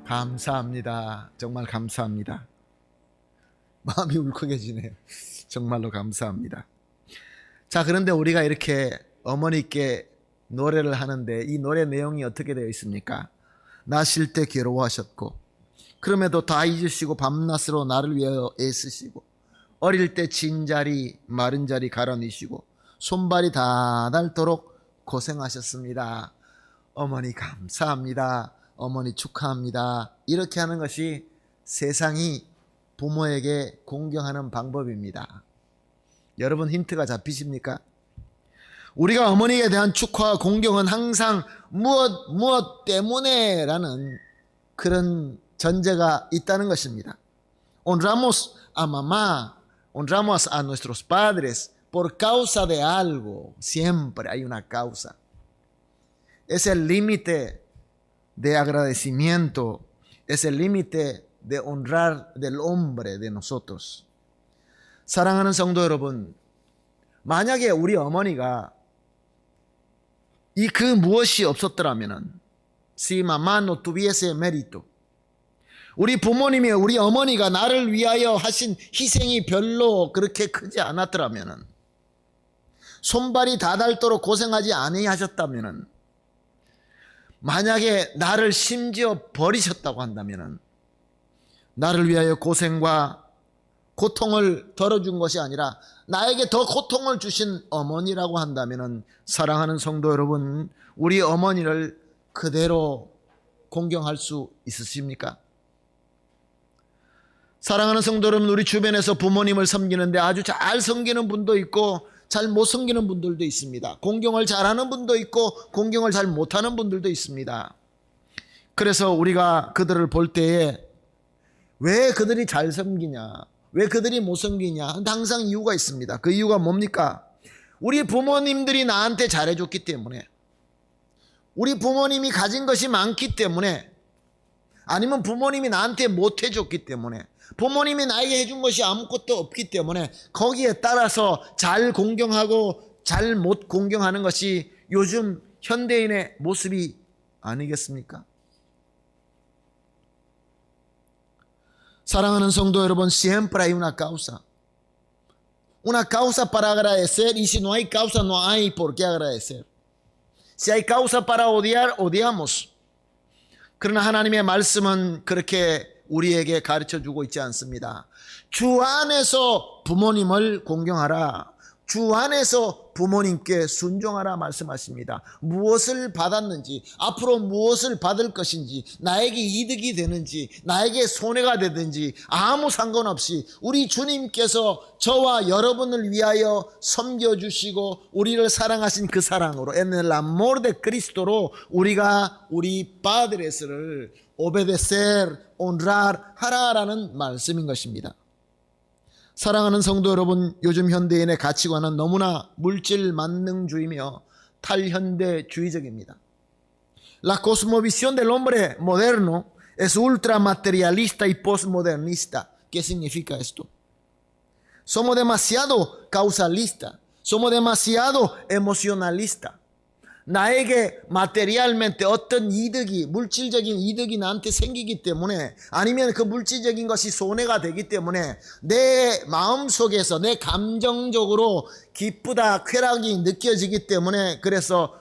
감사합니다. 정말 감사합니다. 마음이 울컥해지네요. 정말로 감사합니다. 자, 그런데 우리가 이렇게 어머니께 노래를 하는데 이 노래 내용이 어떻게 되어 있습니까? 나실 때 괴로워하셨고 그럼에도 다 잊으시고 밤낮으로 나를 위하여 애쓰시고 어릴 때 진자리 마른 자리 갈아내시고 손발이 다 닳도록 고생하셨습니다. 어머니 감사합니다. 어머니 축하합니다. 이렇게 하는 것이 세상이 부모에게 공경하는 방법입니다. 여러분 힌트가 잡히십니까? 우리가 어머니에 대한 축하와 공경은 항상 무엇 때문에 라는 그런 전제가 있다는 것입니다. Honramos a mamá, honramos a nuestros padres por causa de algo. Siempre hay una causa. Es el límite de agradecimiento, es el límite de honrar del hombre, de nosotros. 사랑하는 성도 여러분, 만약에 우리 어머니가 이 그 무엇이 없었더라면은, si mamá no tuviese mérito, 우리 부모님이, 우리 어머니가 나를 위하여 하신 희생이 별로 그렇게 크지 않았더라면은, 손발이 다 닳도록 고생하지 아니하셨다면은, 만약에 나를 심지어 버리셨다고 한다면은, 나를 위하여 고생과 고통을 덜어준 것이 아니라 나에게 더 고통을 주신 어머니라고 한다면은, 사랑하는 성도 여러분, 우리 어머니를 그대로 공경할 수 있으십니까? 사랑하는 성도 여러분, 우리 주변에서 부모님을 섬기는데 아주 잘 섬기는 분도 있고 잘 못 섬기는 분들도 있습니다. 공경을 잘하는 분도 있고 공경을 잘 못하는 분들도 있습니다. 그래서 우리가 그들을 볼 때에 왜 그들이 잘 섬기냐, 왜 그들이 못 섬기냐, 항상 이유가 있습니다. 그 이유가 뭡니까? 우리 부모님들이 나한테 잘해줬기 때문에, 우리 부모님이 가진 것이 많기 때문에, 아니면 부모님이 나한테 못해줬기 때문에, 부모님이 나에게 해준 것이 아무것도 없기 때문에 거기에 따라서 잘 공경하고 잘 못 공경하는 것이 요즘 현대인의 모습이 아니겠습니까? 사랑하는 성도 여러분, siempre hay una causa. Una causa para agradecer, y si no hay causa, no hay por qué agradecer. Si hay causa para odiar, odiamos. 그러나 하나님의 말씀은 그렇게 우리에게 가르쳐주고 있지 않습니다. 주 안에서 부모님을 공경하라. 주 안에서 부모님께 순종하라 말씀하십니다. 무엇을 받았는지, 앞으로 무엇을 받을 것인지, 나에게 이득이 되는지, 나에게 손해가 되든지 아무 상관없이 우리 주님께서 저와 여러분을 위하여 섬겨주시고 우리를 사랑하신 그 사랑으로, en el amor de Cristo로 우리가 우리 padres를 obedecer, honrar 하라라는 말씀인 것입니다. 사랑하는 성도 여러분, 요즘 현대인의 가치관은 너무나 물질 만능주의며 탈현대주의적입니다. La cosmovisión del hombre moderno es ultramaterialista y postmodernista. ¿Qué significa esto? Somos demasiado causalistas, somos demasiado emocionalistas. 나에게 마테리얼mente 어떤 이득이, 물질적인 이득이 나한테 생기기 때문에, 아니면 그 물질적인 것이 손해가 되기 때문에 내 마음속에서, 내 감정적으로 기쁘다, 쾌락이 느껴지기 때문에, 그래서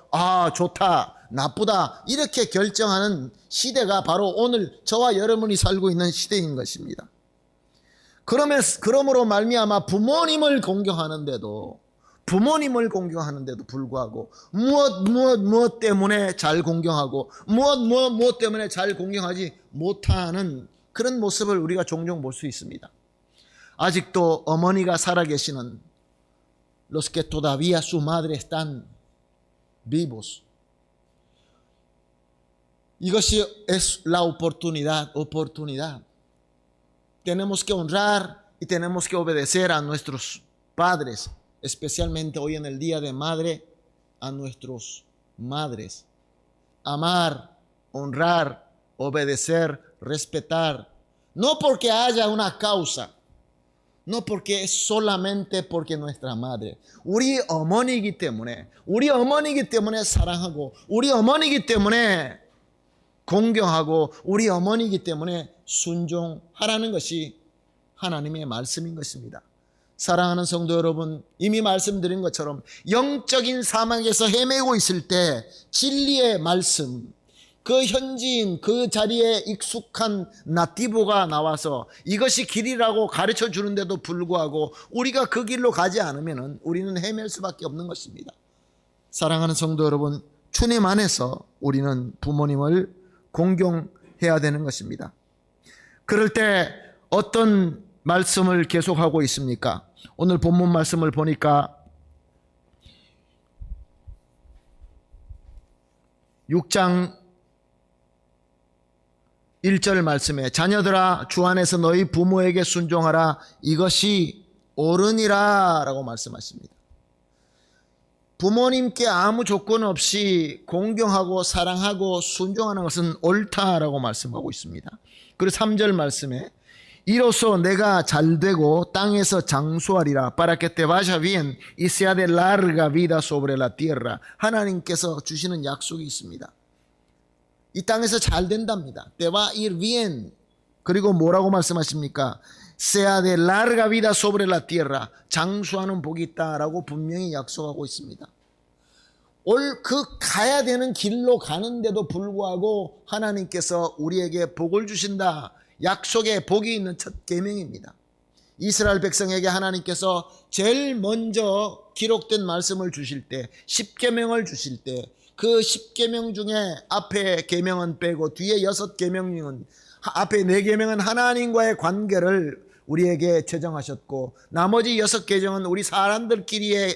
좋다, 나쁘다 이렇게 결정하는 시대가 바로 오늘 저와 여러분이 살고 있는 시대인 것입니다. 그러므로 말미암아 부모님을 공경하는데도 불구하고 무엇 때문에 잘 공경하고 무엇 때문에 잘 공경하지 못하는 그런 모습을 우리가 종종 볼 수 있습니다. 아직도 어머니가 살아계시는 los que todavía su madre están vivos. 이것이 es la oportunidad. Tenemos que honrar y tenemos que obedecer a nuestros padres. Especialmente hoy en el Día de Madre, a nuestros madres. Amar, honrar, obedecer, respetar. No porque haya una causa, no porque es solamente porque nuestra madre. 우리 어머니이기 때문에 사랑하고, 우리 어머니이기 때문에 공경하고, 우리 어머니이기 때문에 순종하라는 것이 하나님의 말씀인 것입니다. 사랑하는 성도 여러분, 이미 말씀드린 것처럼 영적인 사막에서 헤매고 있을 때 진리의 말씀, 그 현지인, 그 자리에 익숙한 나티보가 나와서 이것이 길이라고 가르쳐 주는데도 불구하고 우리가 그 길로 가지 않으면 우리는 헤맬 수밖에 없는 것입니다. 사랑하는 성도 여러분, 주님 안에서 우리는 부모님을 공경해야 되는 것입니다. 그럴 때 어떤 말씀을 계속하고 있습니까? 오늘 본문 말씀을 보니까 6장 1절 말씀에 자녀들아 주 안에서 너희 부모에게 순종하라 이것이 옳으니라 라고 말씀하십니다. 부모님께 아무 조건 없이 공경하고 사랑하고 순종하는 것은 옳다라고 말씀하고 있습니다. 그리고 3절 말씀에 이로써 내가 잘되고 땅에서 장수하리라 para que te vaya bien y sea de larga vida sobre la tierra. 하나님께서 주시는 약속이 있습니다. 이 땅에서 잘 된답니다. Te va a ir bien. 그리고 뭐라고 말씀하십니까? Sea de larga vida sobre la tierra. 장수하는 복이 있다라고 분명히 약속하고 있습니다. 그 가야 되는 길로 가는데도 불구하고 하나님께서 우리에게 복을 주신다. 약속에 복이 있는 첫 계명입니다. 이스라엘 백성에게 하나님께서 제일 먼저 기록된 말씀을 주실 때, 10계명을 주실 때 그 10계명 중에 앞에 계명은 빼고 뒤에 6계명은 앞에 4계명은 하나님과의 관계를 우리에게 제정하셨고 나머지 6계명은 우리 사람들끼리의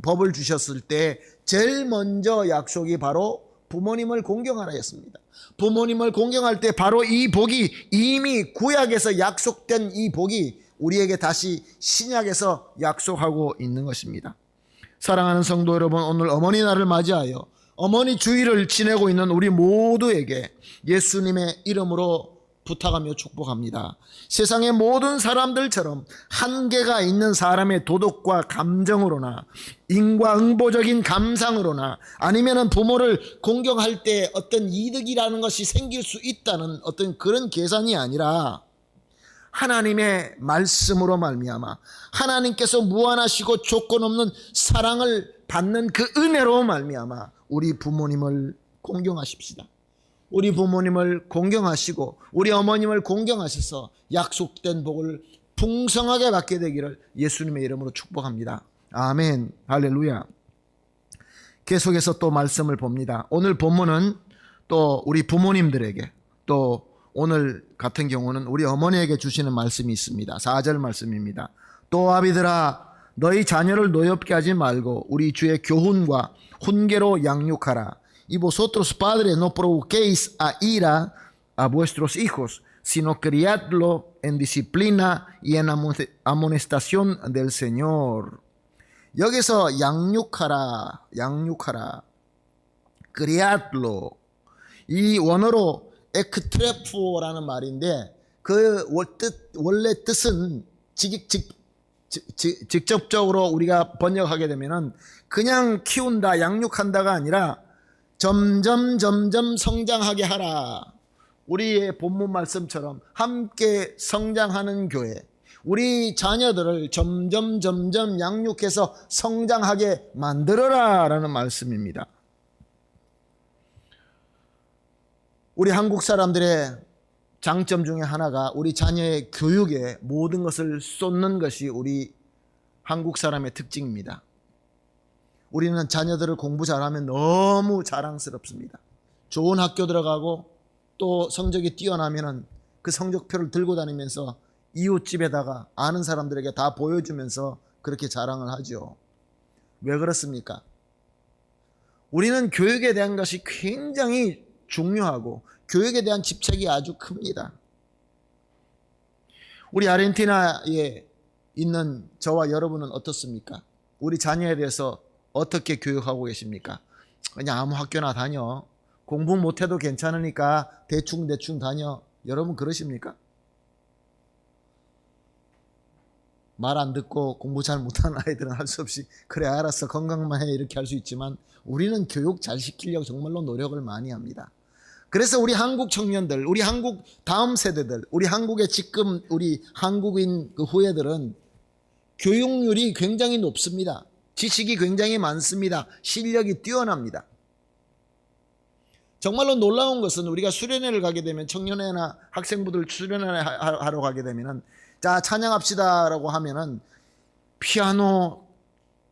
법을 주셨을 때 제일 먼저 약속이 바로 부모님을 공경하라였습니다. 부모님을 공경할 때 바로 이 복이 이미 구약에서 약속된 이 복이 우리에게 다시 신약에서 약속하고 있는 것입니다. 사랑하는 성도 여러분, 오늘 어머니 날을 맞이하여 어머니 주일을 지내고 있는 우리 모두에게 예수님의 이름으로 부탁하며 축복합니다. 세상의 모든 사람들처럼 한계가 있는 사람의 도덕과 감정으로나 인과응보적인 감상으로나 아니면 부모를 공경할 때 어떤 이득이라는 것이 생길 수 있다는 어떤 그런 계산이 아니라 하나님의 말씀으로 말미암아 하나님께서 무한하시고 조건 없는 사랑을 받는 그 은혜로 말미암아 우리 부모님을 공경하십시다. 우리 부모님을 공경하시고 우리 어머님을 공경하셔서 약속된 복을 풍성하게 받게 되기를 예수님의 이름으로 축복합니다. 아멘. 할렐루야. 계속해서 또 말씀을 봅니다. 오늘 본문은 또 우리 부모님들에게 또 오늘 같은 경우는 우리 어머니에게 주시는 말씀이 있습니다. 4절 말씀입니다. 또 아비들아 너희 자녀를 노엽게 하지 말고 우리 주의 교훈과 훈계로 양육하라. Y vosotros padres no provoquéis a ira a vuestros hijos, sino criadlo en disciplina y en amonestación del Señor. 여기서 양육하라, criadlo. 이 원어로 엑트레포라는 말인데 그 원래 뜻은 직접적으로 우리가 번역하게 되면은 그냥 키운다, 양육한다가 아니라 점점 성장하게 하라. 우리의 본문 말씀처럼 함께 성장하는 교회, 우리 자녀들을 점점 양육해서 성장하게 만들어라 라는 말씀입니다. 우리 한국 사람들의 장점 중에 하나가 우리 자녀의 교육에 모든 것을 쏟는 것이 우리 한국 사람의 특징입니다. 우리는 자녀들을 공부 잘하면 너무 자랑스럽습니다. 좋은 학교 들어가고 또 성적이 뛰어나면 그 성적표를 들고 다니면서 이웃집에다가 아는 사람들에게 다 보여주면서 그렇게 자랑을 하죠. 왜 그렇습니까? 우리는 교육에 대한 것이 굉장히 중요하고 교육에 대한 집착이 아주 큽니다. 우리 아르헨티나에 있는 저와 여러분은 어떻습니까? 우리 자녀에 대해서 어떻게 교육하고 계십니까? 그냥 아무 학교나 다녀. 공부 못해도 괜찮으니까 대충 다녀. 여러분 그러십니까? 말 안 듣고 공부 잘 못하는 아이들은 할 수 없이 그래 알았어 건강만 해 이렇게 할 수 있지만 우리는 교육 잘 시키려고 정말로 노력을 많이 합니다. 그래서 우리 한국 청년들, 우리 한국 다음 세대들, 우리 한국의 지금 우리 한국인 그 후예들은 교육률이 굉장히 높습니다. 지식이 굉장히 많습니다. 실력이 뛰어납니다. 정말로 놀라운 것은 우리가 수련회를 가게 되면 청년회나 학생부들 수련회 하러 가게 되면은 자 찬양합시다라고 하면은 피아노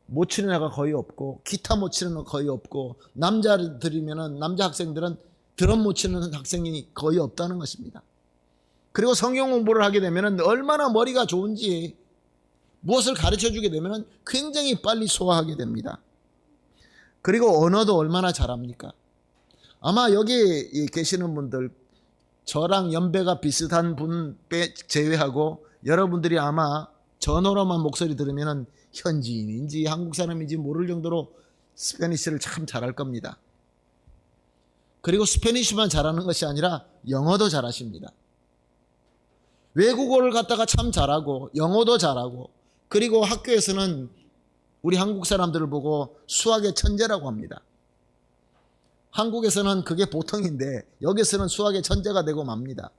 못 치는 애가 거의 없고 기타 못 치는 애가 거의 없고 남자들이면은 남자 학생들은 드럼 못 치는 학생이 거의 없다는 것입니다. 그리고 성경 공부를 하게 되면 얼마나 머리가 좋은지 무엇을 가르쳐 주게 되면 굉장히 빨리 소화하게 됩니다. 그리고 언어도 얼마나 잘합니까? 아마 여기 계시는 분들 저랑 연배가 비슷한 분 제외하고 여러분들이 아마 전어로만 목소리 들으면 현지인인지 한국 사람인지 모를 정도로 스페니쉬를 참 잘할 겁니다. 그리고 스페니쉬만 잘하는 것이 아니라 영어도 잘하십니다. 외국어를 갖다가 참 잘하고 영어도 잘하고, 그리고 학교에서는 우리 한국 사람들을 보고 수학의 천재라고 합니다. 한국에서는 그게 보통인데 여기서는 수학의 천재가 되고 맙니다.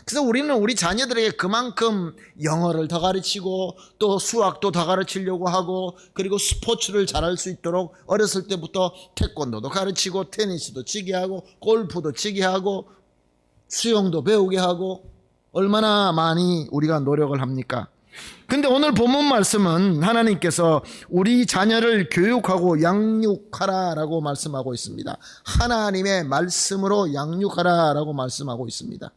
그래서 우리는 우리 자녀들에게 그만큼 영어를 더 가르치고 또 수학도 더 가르치려고 하고, 그리고 스포츠를 잘할 수 있도록 어렸을 때부터 태권도도 가르치고 테니스도 치게 하고 골프도 치게 하고 수영도 배우게 하고, 얼마나 많이 우리가 노력을 합니까? 근데 오늘 본문 말씀은 하나님께서 우리 자녀를 교육하고 양육하라라고 말씀하고 있습니다. 하나님의 말씀으로 양육하라라고 말씀하고 있습니다.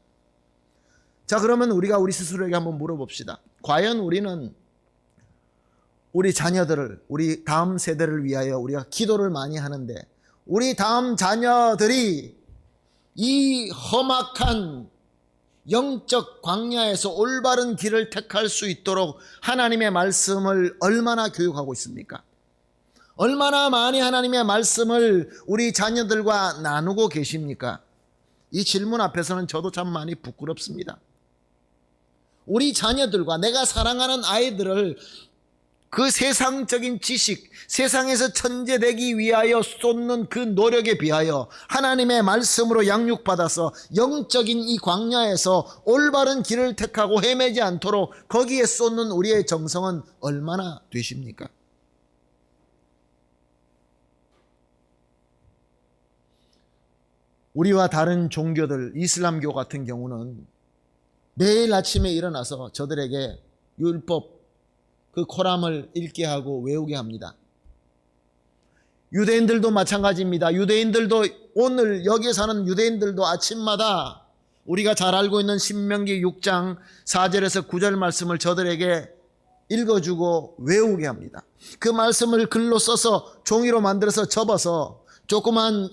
자, 그러면 우리가 우리 스스로에게 한번 물어봅시다. 과연 우리는 우리 자녀들을, 우리 다음 세대를 위하여 우리가 기도를 많이 하는데, 우리 다음 자녀들이 이 험악한 영적 광야에서 올바른 길을 택할 수 있도록 하나님의 말씀을 얼마나 교육하고 있습니까? 얼마나 많이 하나님의 말씀을 우리 자녀들과 나누고 계십니까? 이 질문 앞에서는 저도 참 많이 부끄럽습니다. 우리 자녀들과 내가 사랑하는 아이들을 그 세상적인 지식, 세상에서 천재 되기 위하여 쏟는 그 노력에 비하여 하나님의 말씀으로 양육받아서 영적인 이 광야에서 올바른 길을 택하고 헤매지 않도록 거기에 쏟는 우리의 정성은 얼마나 되십니까? 우리와 다른 종교들, 이슬람교 같은 경우는 매일 아침에 일어나서 저들에게 율법, 그 코란을 읽게 하고 외우게 합니다. 유대인들도 마찬가지입니다. 유대인들도, 오늘 여기에 사는 유대인들도 아침마다 우리가 잘 알고 있는 신명기 6장 4절에서 9절 말씀을 저들에게 읽어주고 외우게 합니다. 그 말씀을 글로 써서 종이로 만들어서 접어서 조그만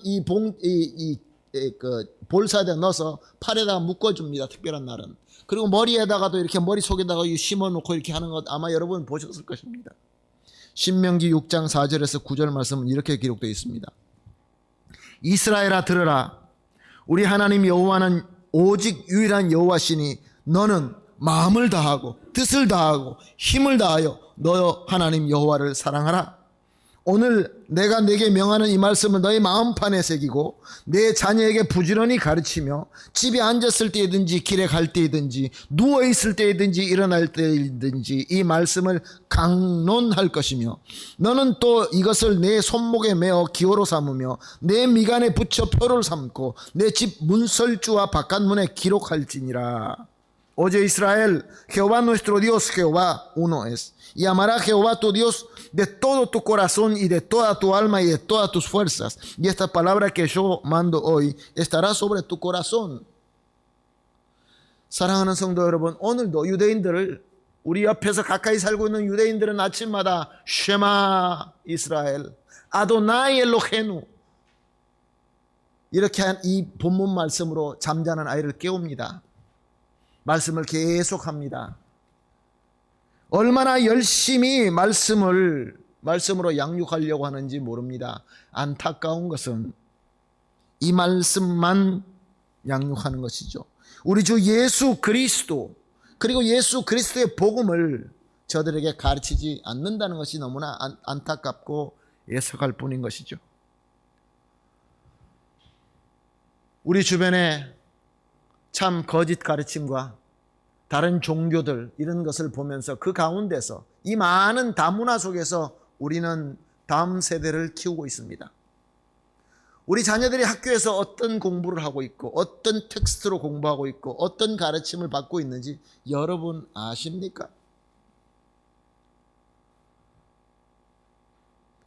볼사에다 넣어서 팔에다가 묶어줍니다. 특별한 날은. 그리고 머리에다가도 이렇게 머릿속에다가 심어놓고 이렇게 하는 것 아마 여러분 보셨을 것입니다. 신명기 6장 4절에서 9절 말씀은 이렇게 기록되어 있습니다. 이스라엘아 들으라. 우리 하나님 여호와는 오직 유일한 여호와시니 너는 마음을 다하고 뜻을 다하고 힘을 다하여 너 하나님 여호와를 사랑하라. 오늘 내가 네게 명하는 이 말씀을 너의 마음판에 새기고 내 자녀에게 부지런히 가르치며 집에 앉았을 때이든지 길에 갈 때이든지 누워있을 때이든지 일어날 때이든지 이 말씀을 강론할 것이며, 너는 또 이것을 내 손목에 메어 기호로 삼으며 내 미간에 붙여 표를 삼고 내 집 문설주와 바깥문에 기록할지니라. Oye Israel, Jehová nuestro Dios, Jehová uno es. Y amará Jehová tu Dios de todo tu corazón y de toda tu alma y de todas tus fuerzas. Y esta palabra que yo mando hoy estará sobre tu corazón. 사랑하는 성도 여러분, 오늘도 유대인들을, 우리 옆에서 가까이 살고 있는 유대인들은 아침마다 쉐마 이스라엘, 아도나이 엘로헤누, 이렇게 한 이 본문 말씀으로 잠자는 아이를 깨웁니다. 말씀을 계속합니다. 얼마나 열심히 말씀으로 양육하려고 하는지 모릅니다. 안타까운 것은 이 말씀만 양육하는 것이죠. 우리 주 예수 그리스도, 그리고 예수 그리스도의 복음을 저들에게 가르치지 않는다는 것이 너무나 안타깝고 애석할 뿐인 것이죠. 우리 주변에 참 거짓 가르침과 다른 종교들 이런 것을 보면서 그 가운데서 이 많은 다문화 속에서 우리는 다음 세대를 키우고 있습니다. 우리 자녀들이 학교에서 어떤 공부를 하고 있고 어떤 텍스트로 공부하고 있고 어떤 가르침을 받고 있는지 여러분 아십니까?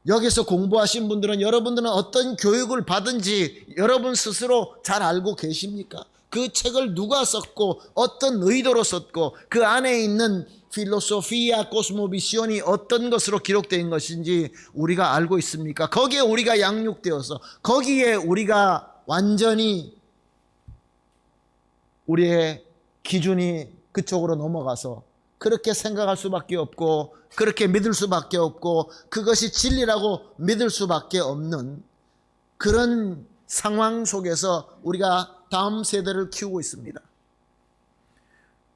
여기서 공부하신 분들은 여러분들은 어떤 교육을 받은지 여러분 스스로 잘 알고 계십니까? 그 책을 누가 썼고 어떤 의도로 썼고 그 안에 있는 필로소피아 코스모비시온이 어떤 것으로 기록된 것인지 우리가 알고 있습니까? 거기에 우리가 양육되어서 거기에 우리가 완전히 우리의 기준이 그쪽으로 넘어가서 그렇게 생각할 수밖에 없고 그렇게 믿을 수밖에 없고 그것이 진리라고 믿을 수밖에 없는 그런 상황 속에서 우리가 다음 세대를 키우고 있습니다.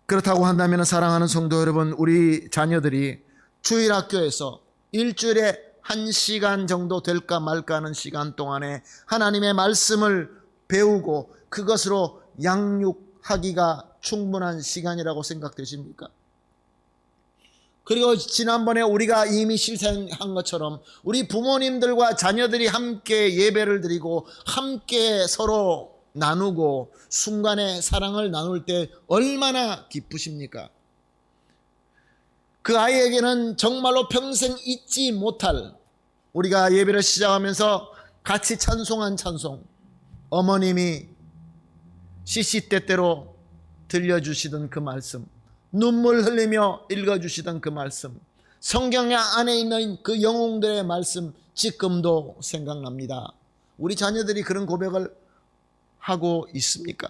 그렇다고 한다면 사랑하는 성도 여러분, 우리 자녀들이 주일학교에서 일주일에 1시간 정도 될까 말까 하는 시간 동안에 하나님의 말씀을 배우고 그것으로 양육하기가 충분한 시간이라고 생각되십니까? 그리고 지난번에 우리가 이미 실천한 것처럼 우리 부모님들과 자녀들이 함께 예배를 드리고 함께 서로 나누고 순간의 사랑을 나눌 때 얼마나 기쁘십니까? 그 아이에게는 정말로 평생 잊지 못할, 우리가 예배를 시작하면서 같이 찬송한 찬송, 어머님이 시시때때로 들려주시던 그 말씀, 눈물 흘리며 읽어주시던 그 말씀, 성경 안에 있는 그 영웅들의 말씀 지금도 생각납니다. 우리 자녀들이 그런 고백을 하고 있습니까?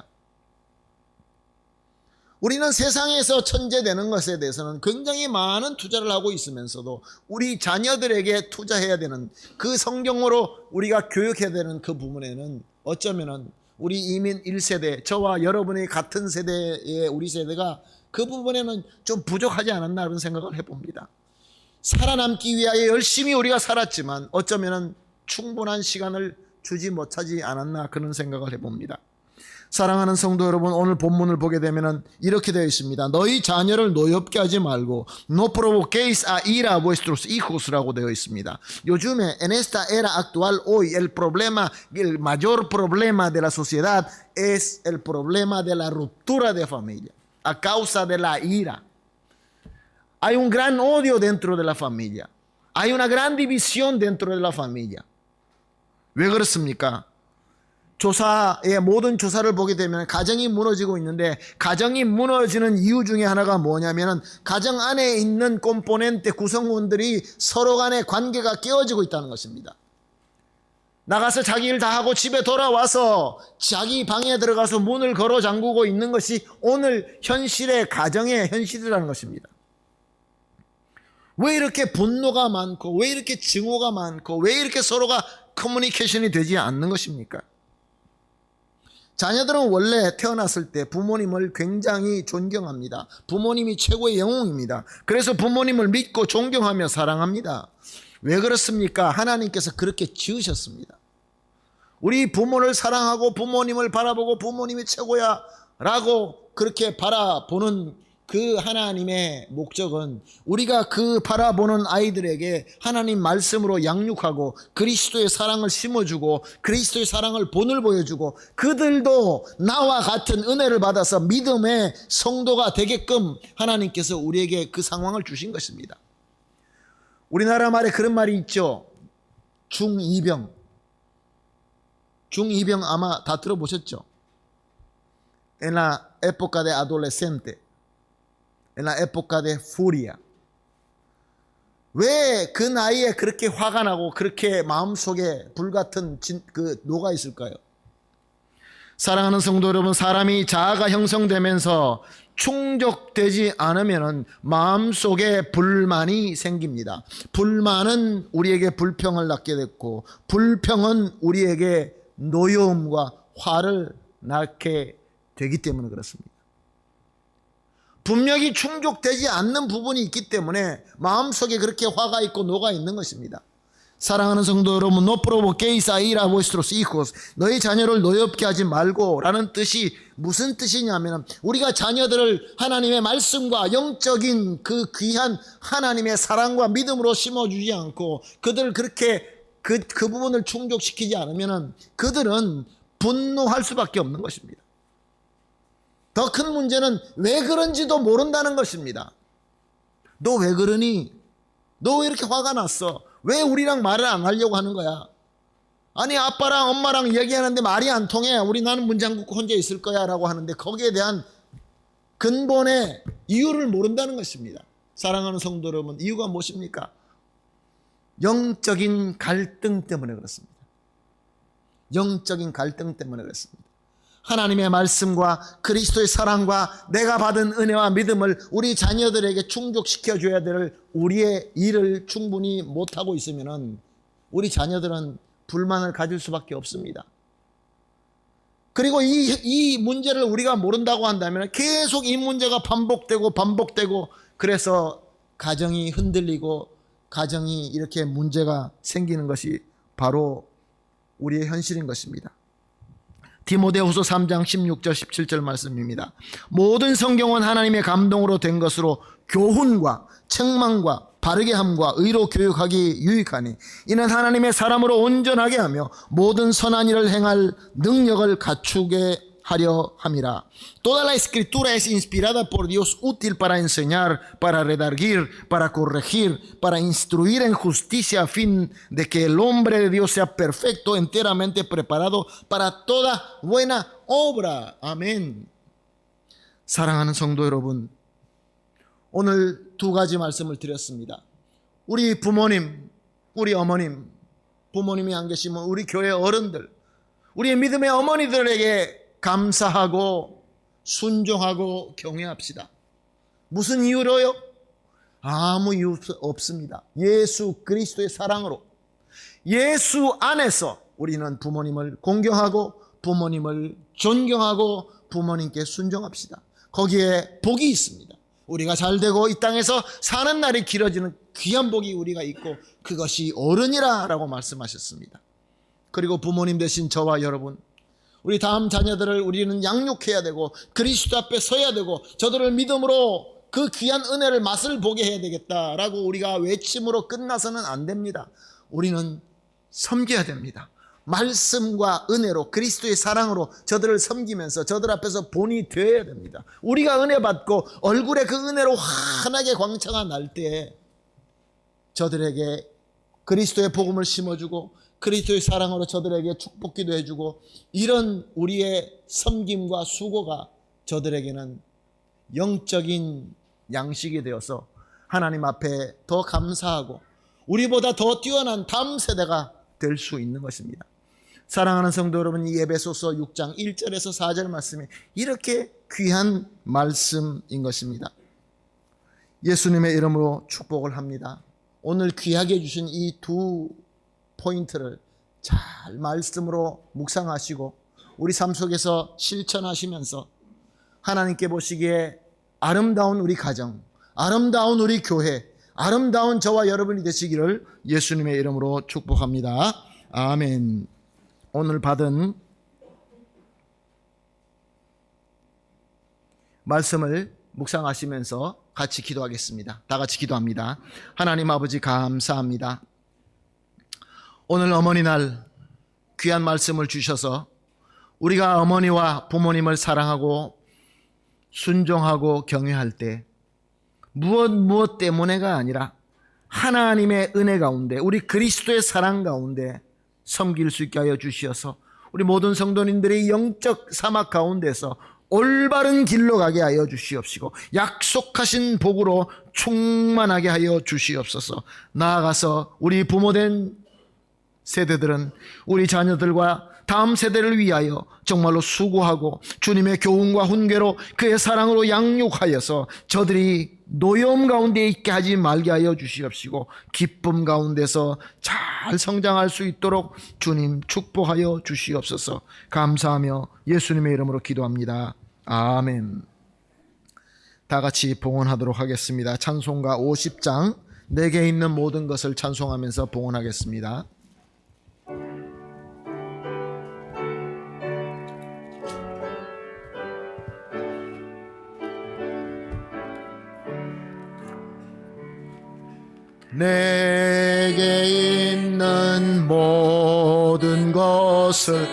우리는 세상에서 천재되는 것에 대해서는 굉장히 많은 투자를 하고 있으면서도 우리 자녀들에게 투자해야 되는, 그 성경으로 우리가 교육해야 되는 그 부분에는 어쩌면은 우리 이민 1세대, 저와 여러분이 같은 세대의 우리 세대가 그 부분에는 좀 부족하지 않았나 그런 생각을 해봅니다. 살아남기 위하여 열심히 우리가 살았지만 어쩌면은 충분한 시간을 주지 못하지 않았나 그런 생각을 해봅니다. 사랑하는 성도 여러분, 오늘 본문을 보게 되면은 이렇게 되어 있습니다. 너희 자녀를 노엽게 하지 말고 no provoquéis a ira a vuestros hijos라고 되어 있습니다. 요즘에 en esta era actual hoy el problema, el mayor problema de la sociedad es el problema de la ruptura de familia a causa de la ira. Hay un gran odio dentro de la familia. Hay una gran división dentro de la familia. 왜 그렇습니까? 조사의 모든 조사를 보게 되면 가정이 무너지고 있는데, 가정이 무너지는 이유 중에 하나가 뭐냐면은 가정 안에 있는 콤포넨트 구성원들이 서로 간의 관계가 깨어지고 있다는 것입니다. 나가서 자기 일 다 하고 집에 돌아와서 자기 방에 들어가서 문을 걸어 잠그고 있는 것이 오늘 현실의 가정의 현실이라는 것입니다. 왜 이렇게 분노가 많고 왜 이렇게 증오가 많고 왜 이렇게 서로가 커뮤니케이션이 되지 않는 것입니까? 자녀들은 원래 태어났을 때 부모님을 굉장히 존경합니다. 부모님이 최고의 영웅입니다. 그래서 부모님을 믿고 존경하며 사랑합니다. 왜 그렇습니까? 하나님께서 그렇게 지으셨습니다. 우리 부모를 사랑하고 부모님을 바라보고 부모님이 최고야 라고 그렇게 바라보는 그 하나님의 목적은 우리가 그 바라보는 아이들에게 하나님 말씀으로 양육하고 그리스도의 사랑을 심어주고 그리스도의 사랑을 본을 보여주고 그들도 나와 같은 은혜를 받아서 믿음의 성도가 되게끔 하나님께서 우리에게 그 상황을 주신 것입니다. 우리나라 말에 그런 말이 있죠. 중2병. 중2병 아마 다 들어보셨죠? En la época de adolescente. En la época de furia. 왜 그 나이에 그렇게 화가 나고 그렇게 마음속에 불같은 녹아 있을까요? 사랑하는 성도 여러분, 사람이 자아가 형성되면서 충족되지 않으면 마음속에 불만이 생깁니다. 불만은 우리에게 불평을 낳게 됐고 불평은 우리에게 노여움과 화를 낳게 되기 때문에 그렇습니다. 분명히 충족되지 않는 부분이 있기 때문에 마음속에 그렇게 화가 있고 녹아 있는 것입니다. 사랑하는 성도 여러분, no provoquéis a ira a vuestros hijos. 너희 자녀를 노엽게 하지 말고 라는 뜻이 무슨 뜻이냐면 우리가 자녀들을 하나님의 말씀과 영적인 그 귀한 하나님의 사랑과 믿음으로 심어주지 않고 그들을 그렇게 그 부분을 충족시키지 않으면 그들은 분노할 수밖에 없는 것입니다. 더 큰 문제는 왜 그런지도 모른다는 것입니다. 너 왜 그러니? 너 왜 이렇게 화가 났어? 왜 우리랑 말을 안 하려고 하는 거야? 아니 아빠랑 엄마랑 얘기하는데 말이 안 통해. 나는 문 잠그고 혼자 있을 거야 라고 하는데 거기에 대한 근본의 이유를 모른다는 것입니다. 사랑하는 성도 여러분, 이유가 무엇입니까? 영적인 갈등 때문에 그렇습니다. 영적인 갈등 때문에 그렇습니다. 하나님의 말씀과 그리스도의 사랑과 내가 받은 은혜와 믿음을 우리 자녀들에게 충족시켜 줘야 될 우리의 일을 충분히 못하고 있으면 우리 자녀들은 불만을 가질 수밖에 없습니다. 그리고 이 문제를 우리가 모른다고 한다면 계속 이 문제가 반복되고 그래서 가정이 흔들리고 가정이 이렇게 문제가 생기는 것이 바로 우리의 현실인 것입니다. 디모데후서 3장 16절 17절 말씀입니다. 모든 성경은 하나님의 감동으로 된 것으로 교훈과 책망과 바르게 함과 의로 교육하기 유익하니 이는 하나님의 사람으로 온전하게 하며 모든 선한 일을 행할 능력을 갖추게 하려 함이라. Toda la escritura es inspirada por Dios, útil para enseñar, para redarguir, para corregir, para instruir en justicia, a fin de que el hombre de Dios sea perfecto, enteramente preparado para toda buena obra. 아멘. 사랑하는 성도 여러분, 오늘 두 가지 말씀을 드렸습니다. 우리 부모님, 우리 어머님, 부모님이 안 계시면 우리 교회 어른들, 우리의 믿음의 어머니들에게 감사하고 순종하고 경외합시다. 무슨 이유로요? 아무 이유 없습니다. 예수 그리스도의 사랑으로, 예수 안에서 우리는 부모님을 공경하고 부모님을 존경하고 부모님께 순종합시다. 거기에 복이 있습니다. 우리가 잘되고 이 땅에서 사는 날이 길어지는 귀한 복이 우리가 있고 그것이 어른이라 라고 말씀하셨습니다. 그리고 부모님 되신 저와 여러분, 우리 다음 자녀들을 우리는 양육해야 되고 그리스도 앞에 서야 되고 저들을 믿음으로 그 귀한 은혜를 맛을 보게 해야 되겠다라고 우리가 외침으로 끝나서는 안 됩니다. 우리는 섬겨야 됩니다. 말씀과 은혜로 그리스도의 사랑으로 저들을 섬기면서 저들 앞에서 본이 되어야 됩니다. 우리가 은혜 받고 얼굴에 그 은혜로 환하게 광채가 날 때 저들에게 그리스도의 복음을 심어주고 그리스도의 사랑으로 저들에게 축복기도 해주고 이런 우리의 섬김과 수고가 저들에게는 영적인 양식이 되어서 하나님 앞에 더 감사하고 우리보다 더 뛰어난 다음 세대가 될 수 있는 것입니다. 사랑하는 성도 여러분, 이 에베소서 6장 1절에서 4절 말씀이 이렇게 귀한 말씀인 것입니다. 예수님의 이름으로 축복을 합니다. 오늘 귀하게 해주신 이 두 포인트를 잘 말씀으로 묵상하시고 우리 삶 속에서 실천하시면서 하나님께 보시기에 아름다운 우리 가정, 아름다운 우리 교회, 아름다운 저와 여러분이 되시기를 예수님의 이름으로 축복합니다. 아멘. 오늘 받은 말씀을 묵상하시면서 같이 기도하겠습니다. 다 같이 기도합니다. 하나님 아버지 감사합니다. 오늘 어머니날 귀한 말씀을 주셔서 우리가 어머니와 부모님을 사랑하고 순종하고 경외할 때 무엇 때문에가 아니라 하나님의 은혜 가운데 우리 그리스도의 사랑 가운데 섬길 수 있게 하여 주시어서 우리 모든 성도님들의 영적 사막 가운데서 올바른 길로 가게 하여 주시옵시고 약속하신 복으로 충만하게 하여 주시옵소서. 나아가서 우리 부모된 세대들은 우리 자녀들과 다음 세대를 위하여 정말로 수고하고 주님의 교훈과 훈계로 그의 사랑으로 양육하여서 저들이 노여움 가운데 있게 하지 말게 하여 주시옵시고 기쁨 가운데서 잘 성장할 수 있도록 주님 축복하여 주시옵소서. 감사하며 예수님의 이름으로 기도합니다. 아멘. 다 같이 봉헌하도록 하겠습니다. 찬송가 50장 내게 있는 모든 것을 찬송하면서 봉헌하겠습니다. 내게 있는 모든 것을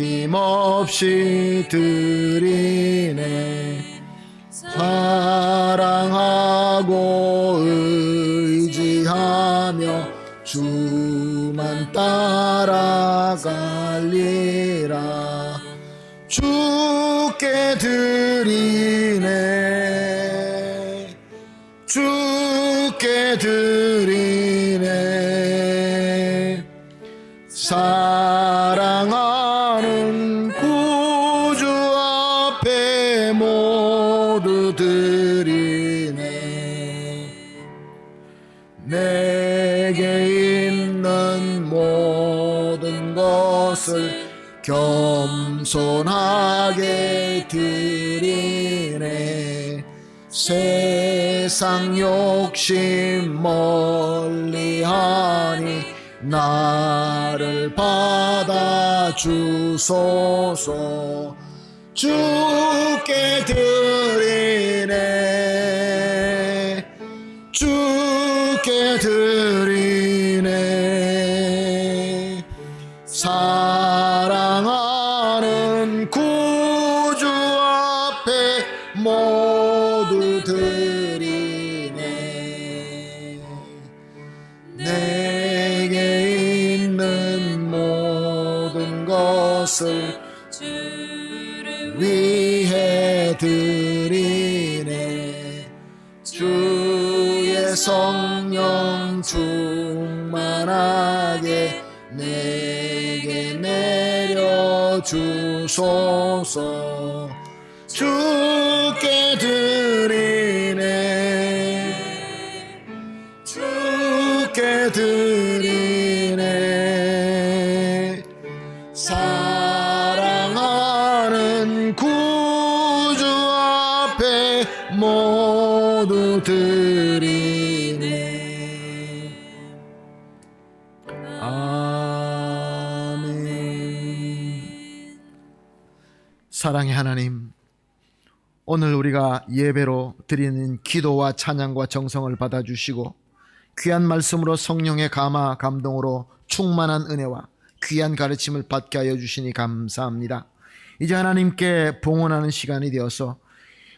아낌없이 드리네. 사랑하고 의지하며 주만 따라갈리라. 주께 드리네, 주께 드리네. 사랑하는 구주 앞에 모두 드리네. 내게 있는 모든 것을 겸손하게 드리네. 세상 욕심 멀리하니 나를 받아주소서. 주께 드리네, 주께 드리네. 사랑하는 구주 앞에 모두 드리네. 내게 있는 모든 것을 주를 위해 드리네. 주의 성령 충만하게 내게 내려주소서. 주께 드리네, 주께 드리네. 사랑하는 구주 앞에 모두 드리네. 아멘. 사랑의 하나님, 오늘 우리가 예배로 드리는 기도와 찬양과 정성을 받아주시고 귀한 말씀으로 성령의 감화 감동으로 충만한 은혜와 귀한 가르침을 받게 하여 주시니 감사합니다. 이제 하나님께 봉헌하는 시간이 되어서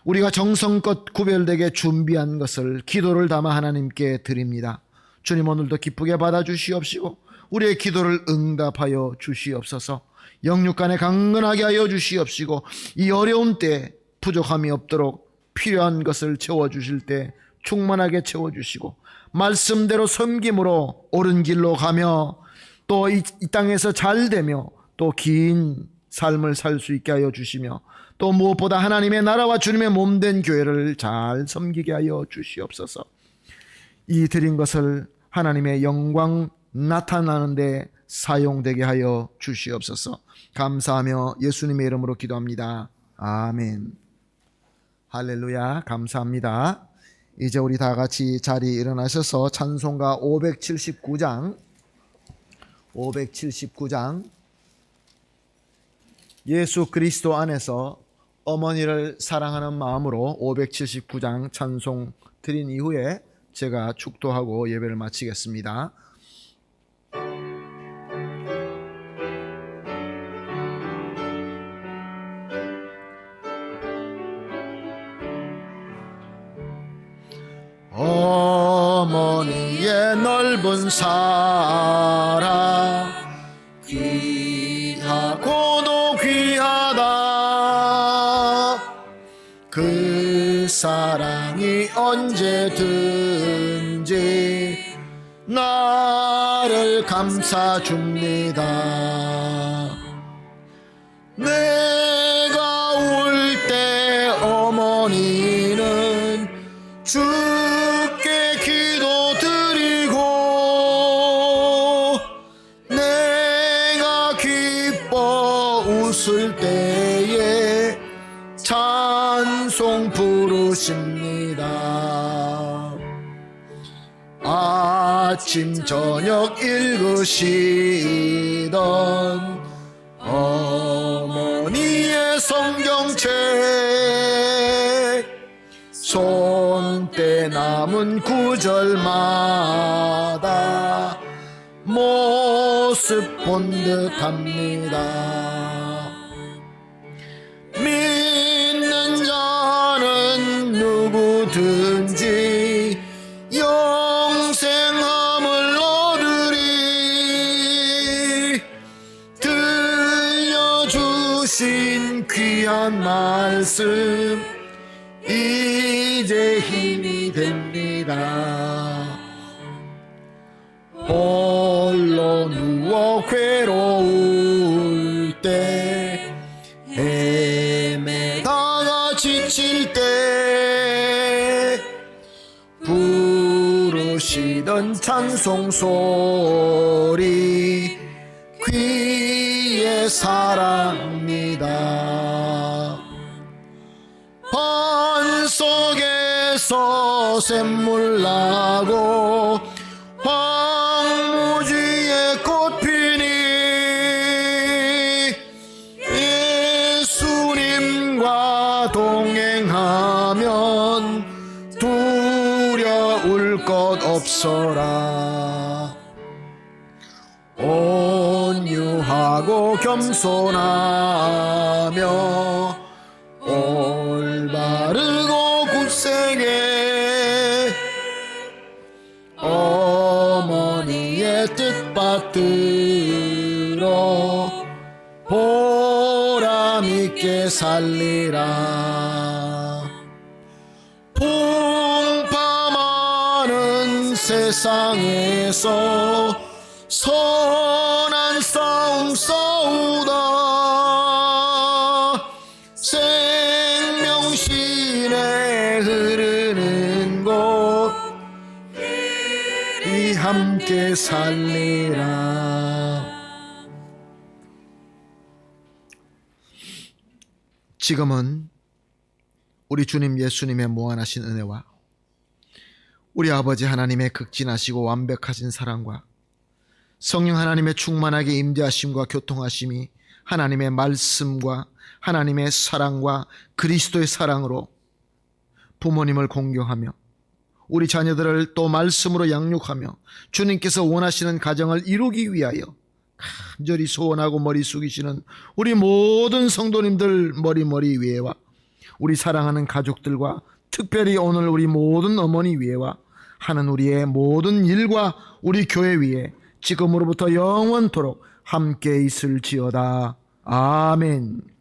우리가 정성껏 구별되게 준비한 것을 기도를 담아 하나님께 드립니다. 주님, 오늘도 기쁘게 받아주시옵시고 우리의 기도를 응답하여 주시옵소서. 영육간에 강건하게 하여 주시옵시고 이 어려운 때 부족함이 없도록 필요한 것을 채워주실 때 충만하게 채워주시고 말씀대로 섬김으로 옳은 길로 가며 또 이 땅에서 잘 되며 또 긴 삶을 살 수 있게 하여 주시며 또 무엇보다 하나님의 나라와 주님의 몸된 교회를 잘 섬기게 하여 주시옵소서. 이 드린 것을 하나님의 영광 나타나는 데 사용되게 하여 주시옵소서. 감사하며 예수님의 이름으로 기도합니다. 아멘. 할렐루야. 감사합니다. 이제 우리 다 같이 자리에 일어나셔서 찬송가 579장 예수 그리스도 안에서 어머니를 사랑하는 마음으로 579장 찬송 드린 이후에 제가 축도하고 예배를 마치겠습니다. 어머니의 넓은 사랑 귀하고도 귀하다. 그 사랑이 언제든지 나를 감싸줍니다. 내가 울 때 어머니는 주께 기도드리고 내가 기뻐 웃을 때에 찬송 부르십니다. 아침 저녁 읽으시던 어머니의 성경책 손때 남은 구절마다 모습 본 듯합니다. 믿는 자는 누구든지 영생함을 얻으리. 주신 귀한 말씀 이제 힘이 됩니다. 홀로 누워 괴로울 때 헤매다가 지칠 때 부르시던 찬송 소리 귀에 살아옵니다. 반 속에서 샘물 나고 황무지에 꽃 피니 예수님과 동행하면 두려울 것 없어라. 온유하고 겸손하며 올바르고 굳세게 어머니의 뜻 받들어 보람있게 살리라. 풍파많은 세상에서 선한 싸움 싸우다 생명신에 흐르는 곳 이 함께 살리라. 지금은 우리 주님 예수님의 무한하신 은혜와 우리 아버지 하나님의 극진하시고 완벽하신 사랑과 성령 하나님의 충만하게 임재하심과 교통하심이 하나님의 말씀과 하나님의 사랑과 그리스도의 사랑으로 부모님을 공경하며 우리 자녀들을 또 말씀으로 양육하며 주님께서 원하시는 가정을 이루기 위하여 간절히 소원하고 머리 숙이시는 우리 모든 성도님들 머리 위에와 우리 사랑하는 가족들과 특별히 오늘 우리 모든 어머니 위에와 하는 우리의 모든 일과 우리 교회 위에 지금으로부터 영원토록 함께 있을지어다. 아멘.